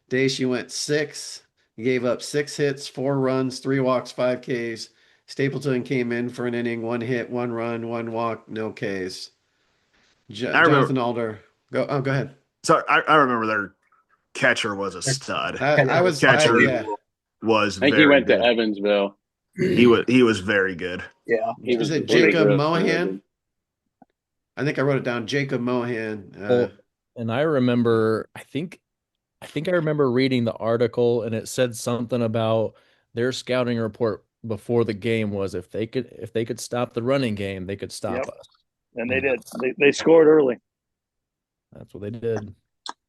Dace, you went 6. You gave up 6 hits, 4 runs, 3 walks, 5 Ks. Stapleton came in for an inning, 1 hit, 1 run, 1 walk, no Ks. Jonathan Alder. Go ahead. Sorry, I remember their catcher was a stud. Was I think very he went good. to Evansville. He was very good. Yeah. Is it Jacob Mohan? I think I wrote it down. Jacob Mohan. And I remember, I think I remember reading the article, and it said something about their scouting report before the game was if they could stop the running game, they could stop Yep. us. And they did. They scored early. That's what they did.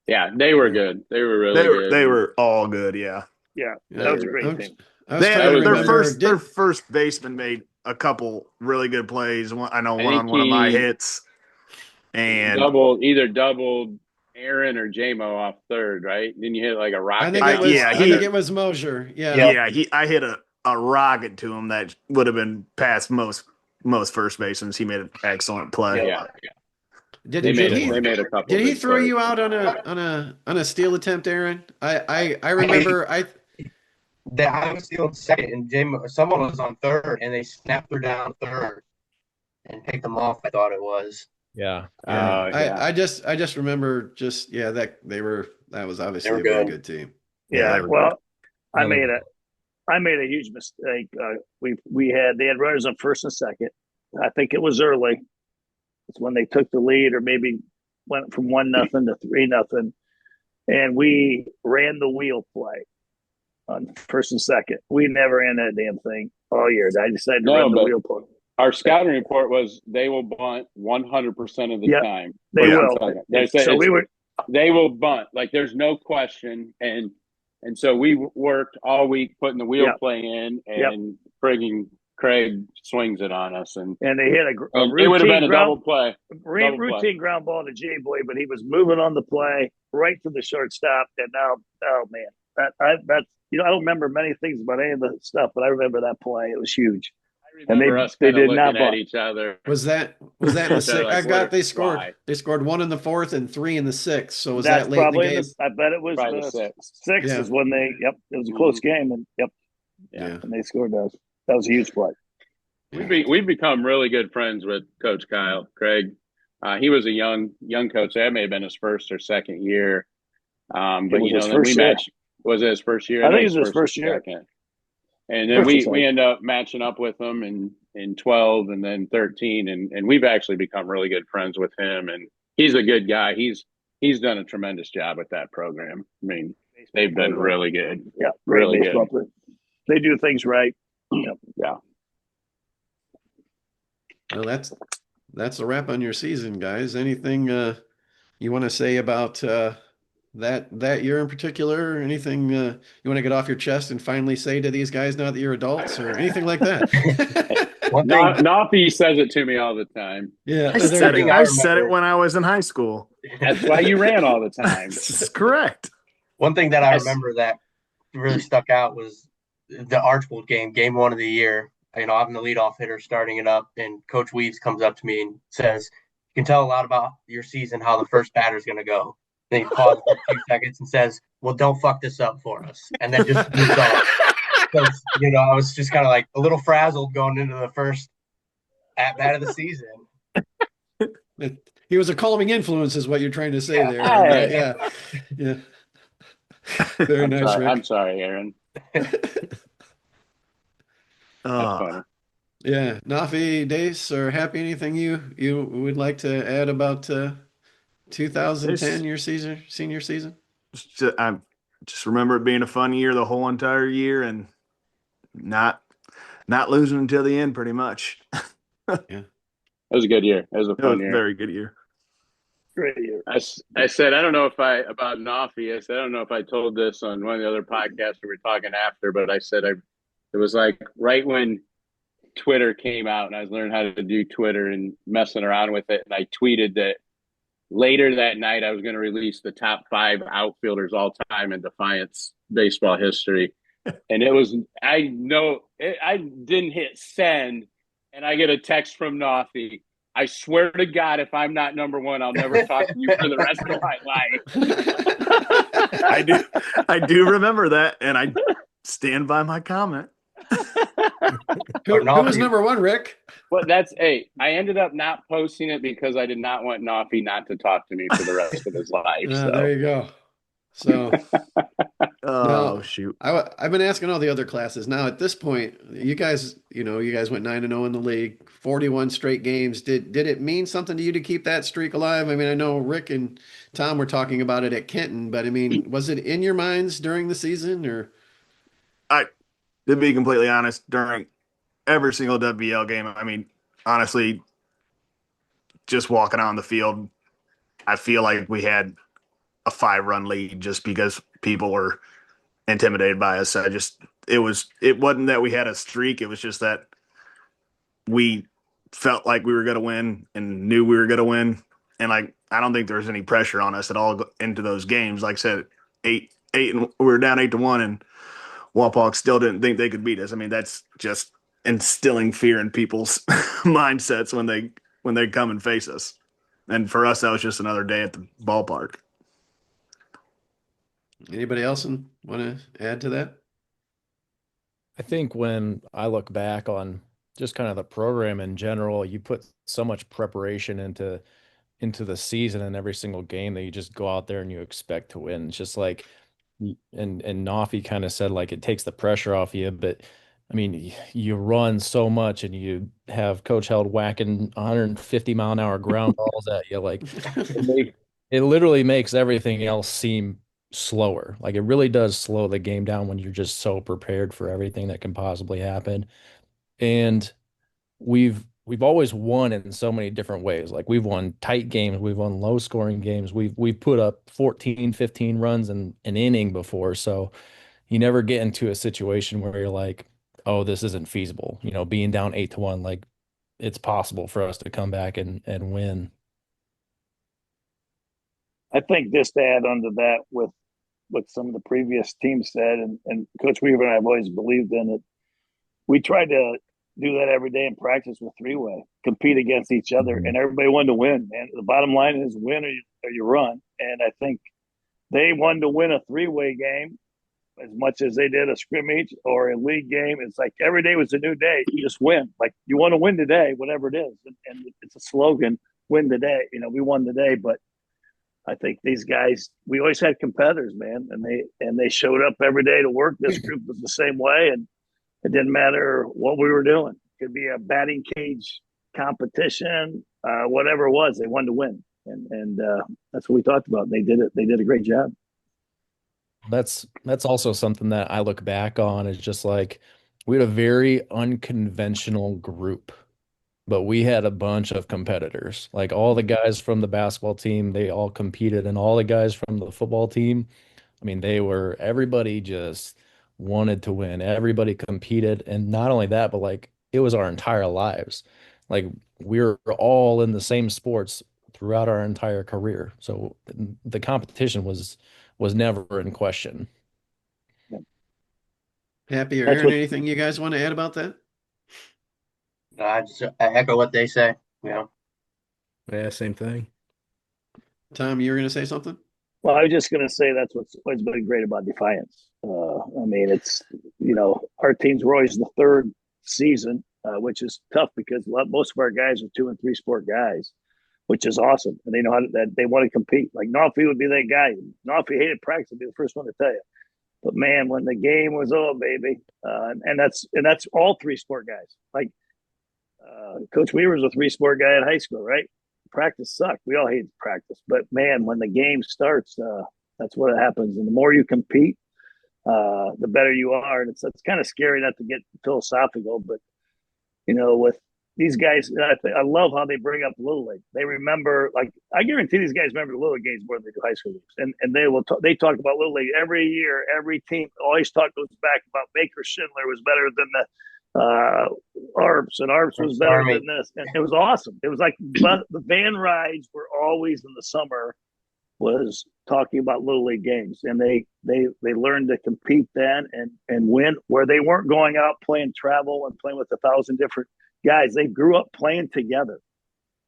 Yeah, they were good. They were really good. They were all good. Yeah. Yeah, Yeah. that was a great team. I was trying to remember. Their first baseman made a couple really good plays. I know I one think on one of my hits, and either doubled Aaron or JMO off third, right? Then you hit like a rocket. I think it was Mosier. Yeah. I hit a rocket to him that would have been past most first basemans. He made an excellent play. Yeah. Did They he made a couple. Did he good throw plays. you out on a steal attempt, Aaron? I remember I was stealing second, and someone was on third, and they snapped her down third and picked them off. I thought it was. Yeah. I just remember that was obviously a very good team. Yeah. Well, I made a huge mistake. They had runners on first and second. I think it was early. It's when they took the lead, or maybe went from 1-0 to 3-0, and we ran the wheel play on first and second. We never ran that damn thing all year. I decided to run the wheel play. Our scouting report was they will bunt 100% of the time. They will. They will bunt. Like, there's no question. And so we worked all week putting the wheel play in, and frigging Craig swings it on us. And they hit a routine, it would have been a double play. Routine ground ball to J Boy, but he was moving on the play right to the shortstop. And now, oh man, I don't remember many things about any of the stuff, but I remember that play. It was huge. And they did not at each other. Was that in the sixth? They scored 1 in the fourth and 3 in the sixth. So was that late in the game? I bet it was the sixth is when they. Yep, it was a close game, and and they scored those. That was a huge play. We've become really good friends with Coach Kyle Craig. He was a young coach. That may have been his first or second year. But we matched. Was it his first year? I think it was his first year. And then we end up matching up with him in 12 and then 13, and we've actually become really good friends with him. And he's a good guy. He's done a tremendous job with that program. I mean, they've been really good. Yeah, really good. They do things right. Yeah. Well, that's a wrap on your season, guys. Anything you want to say about that year in particular? Anything you want to get off your chest and finally say to these guys now that you're adults, or anything like that? Nafi says it to me all the time. Yeah, I said it when I was in high school. That's why you ran all the time. That's correct. One thing that I remember that really stuck out was the Archbold game 1 of the year. I'm the leadoff hitter starting it up, and Coach Weaves comes up to me and says, "You can tell a lot about your season how the first batter is going to go." Then he pauses for a few seconds and says, "Well, don't fuck this up for us," and then just moves on. Because I was just kind of like a little frazzled going into the first at bat of the season. He was a calming influence, is what you're trying to say there. Yeah. Very nice, Rick. I'm sorry, Aaron. Yeah, Nafi, Dace, or Happy, anything you would like to add about 2010, your senior season? I just remember it being a fun year the whole entire year, and not losing until the end, pretty much. Yeah, it was a good year. It was a fun year. Very good year. Great year. I said, I don't know if about Nafi. I said, I don't know if I told this on one of the other podcasts we were talking after, but I said it was like right when Twitter came out and I was learning how to do Twitter and messing around with it. And I tweeted that later that night I was going to release the top 5 outfielders all time in Defiance baseball history. And I didn't hit send, and I get a text from Nafi. "I swear to God, if I'm not number 1, I'll never talk to you for the rest of my life." I do remember that, and I stand by my comment. Who was number 1, Rick? Well, I ended up not posting it because I did not want Nafi not to talk to me for the rest of his life. So. There you go. So, shoot! I've been asking all the other classes. Now at this point, you guys went 9-0 in the league, 41 straight games. Did it mean something to you to keep that streak alive? I mean, I know Rick and Tom were talking about it at Kenton, but I mean, was it in your minds during the season, or? to be completely honest, during every single WL game, I mean, honestly, just walking on the field, I feel like we had a 5-run lead just because people were intimidated by us. It wasn't that we had a streak. It was just that we felt like we were going to win and knew we were going to win. And like, I don't think there was any pressure on us at all into those games. Like I said, and we were down 8-1 and Wapak still didn't think they could beat us. I mean, that's just instilling fear in people's mindsets when they come and face us. And for us, that was just another day at the ballpark. Anybody else want to add to that? I think when I look back on just kind of the program in general, you put so much preparation into the season and every single game that you just go out there and you expect to win. It's just like, and Nafi kind of said, like, it takes the pressure off you, but I mean, you run so much and you have Coach Held whacking 150-mile-an-hour ground balls at you. Like, it literally makes everything else seem slower. Like, it really does slow the game down when you're just so prepared for everything that can possibly happen. And we've always won in so many different ways. Like, we've won tight games, we've won low scoring games, we've put up 14, 15 runs in an inning before. So you never get into a situation where you're like, oh, this isn't feasible. You know, being down 8-1, like, it's possible for us to come back and win. I think just to add onto that with what some of the previous teams said, and Coach Weaver and I have always believed in it. We tried to do that every day in practice with three-way, compete against each other, and everybody wanted to win. And the bottom line is win or you run. And I think they wanted to win a three-way game as much as they did a scrimmage or a league game. It's like every day was a new day. You just win. Like, you want to win today, whatever it is. And it's a slogan, win today. You know, we won today, but I think these guys, we always had competitors, man, and they showed up every day to work. This group was the same way, and it didn't matter what we were doing. It could be a batting cage competition, whatever it was. They wanted to win, and that's what we talked about. They did it. They did a great job. That's also something that I look back on, is just like, we had a very unconventional group, but we had a bunch of competitors. Like, all the guys from the basketball team, they all competed, and all the guys from the football team, I mean, everybody just wanted to win. Everybody competed. And not only that, but like, it was our entire lives. Like, we were all in the same sports throughout our entire career. So the competition was never in question. Happy or Aaron, anything you guys want to add about that? I echo what they say. You know. Yeah, same thing. Tom, you were going to say something? Well, I was just going to say that's what's always been great about Defiance. I mean, it's, you know, our teams were always the third season, which is tough because most of our guys are 2 and 3 sport guys, which is awesome. And they know that they want to compete. Like, Nafi would be that guy. Nafi hated practice, would be the first one to tell you. But man, when the game was on, baby, and that's all 3 sport guys. Like, Coach Weaver was a 3 sport guy in high school, right? Practice sucked. We all hate practice, but man, when the game starts, that's what happens. And the more you compete, the better you are. And it's kind of scary not to get philosophical, but you know, with these guys, I love how they bring up Little League. They remember, like, I guarantee these guys remember the Little League games more than they do high school games. And they talk about Little League every year. Every team always goes back about Baker Schindler was better than the Arps, and Arps was better than this, and it was awesome. It was like the van rides were always in the summer was talking about Little League games, and they learned to compete then and win where they weren't going out playing travel and playing with 1,000 different guys. They grew up playing together,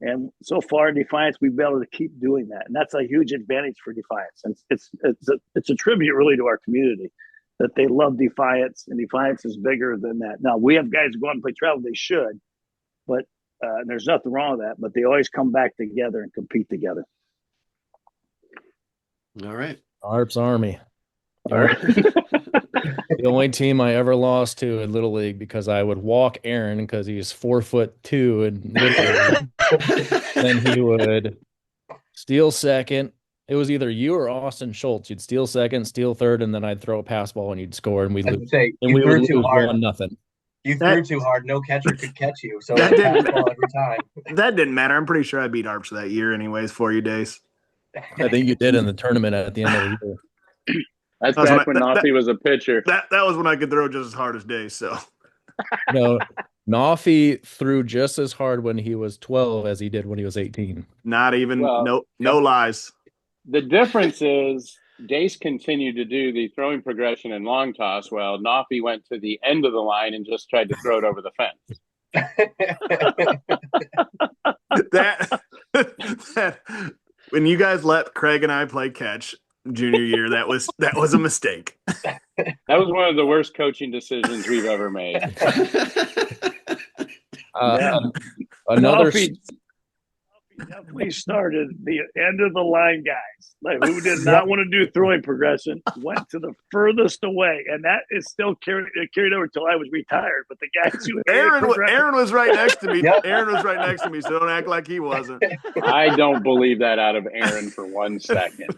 and so far in Defiance, we've been able to keep doing that, and that's a huge advantage for Defiance. And it's a tribute really to our community, that they love Defiance, and Defiance is bigger than that. Now, we have guys who go out and play travel. They should, but there's nothing wrong with that. But they always come back together and compete together. All right. Arps Army. All right. The only team I ever lost to in Little League, because I would walk Aaron because he's 4'2" and then he would steal second it was either you or Austin Schultz. You'd steal second, steal third, and then I'd throw a pass ball and you'd score, and we'd I'd lose. say And you we would threw too lose hard. 1-0. You threw too hard. No catcher could catch you. So That it was didn't- fastball every time. That didn't matter. I'm pretty sure I beat Arch that year, anyways, for you, Days. I think you did in the tournament at the end of the year. That's That's back when when I- Nafi was a pitcher. That was when I could throw just as hard as Days. So No, Nafi threw just as hard when he was 12 as he did when he was 18. not even Well, no lies. The difference is Dace continued to do the throwing progression and long toss, while Nafi went to the end of the line and just tried to throw it over the fence. that when you guys let Craig and I play catch junior year, that was a mistake. That was one of the worst coaching decisions we've ever made. Another Nafi definitely started the end of the line guys, like who did not want to do throwing progression, went to the furthest away, and that is still carried over until I was retired. But the guys who Aaron was right next to me. Yep. Aaron was right next to me, so don't act like he wasn't. I don't believe that out of Aaron for 1 second.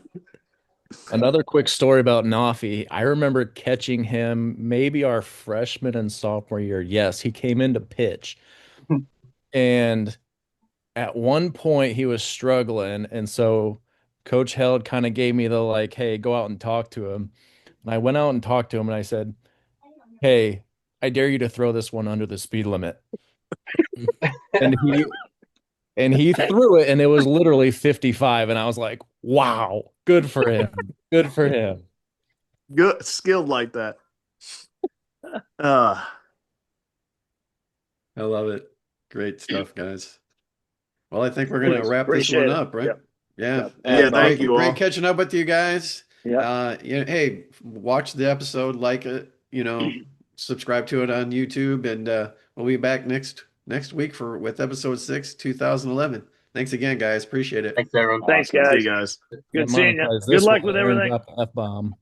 Another quick story about Nafi. I remember catching him maybe our freshman and sophomore year. Yes, he came in to pitch. And at one point he was struggling. And so Coach Held kind of gave me the like, hey, go out and talk to him. And I went out and talked to him and I said, hey, I dare you to throw this one under the speed limit. and he threw it and it was literally 55. And I was like, wow, good for him. Good for him. Good, skilled like that. I love it. Great stuff, guys. Well, I think we're going to wrap this one up, right? Yep. Yeah. Yeah, thank you all. Great catching up with you guys. Yeah. Hey, watch the episode, like it, subscribe to it on YouTube, and we'll be back next week with episode 6, 2011. Thanks again, guys. Appreciate it. Thanks, everyone. Thanks, See guys. you guys. Good seeing you. Monetize Good this luck one. with Aaron everything. dropped the F-bomb.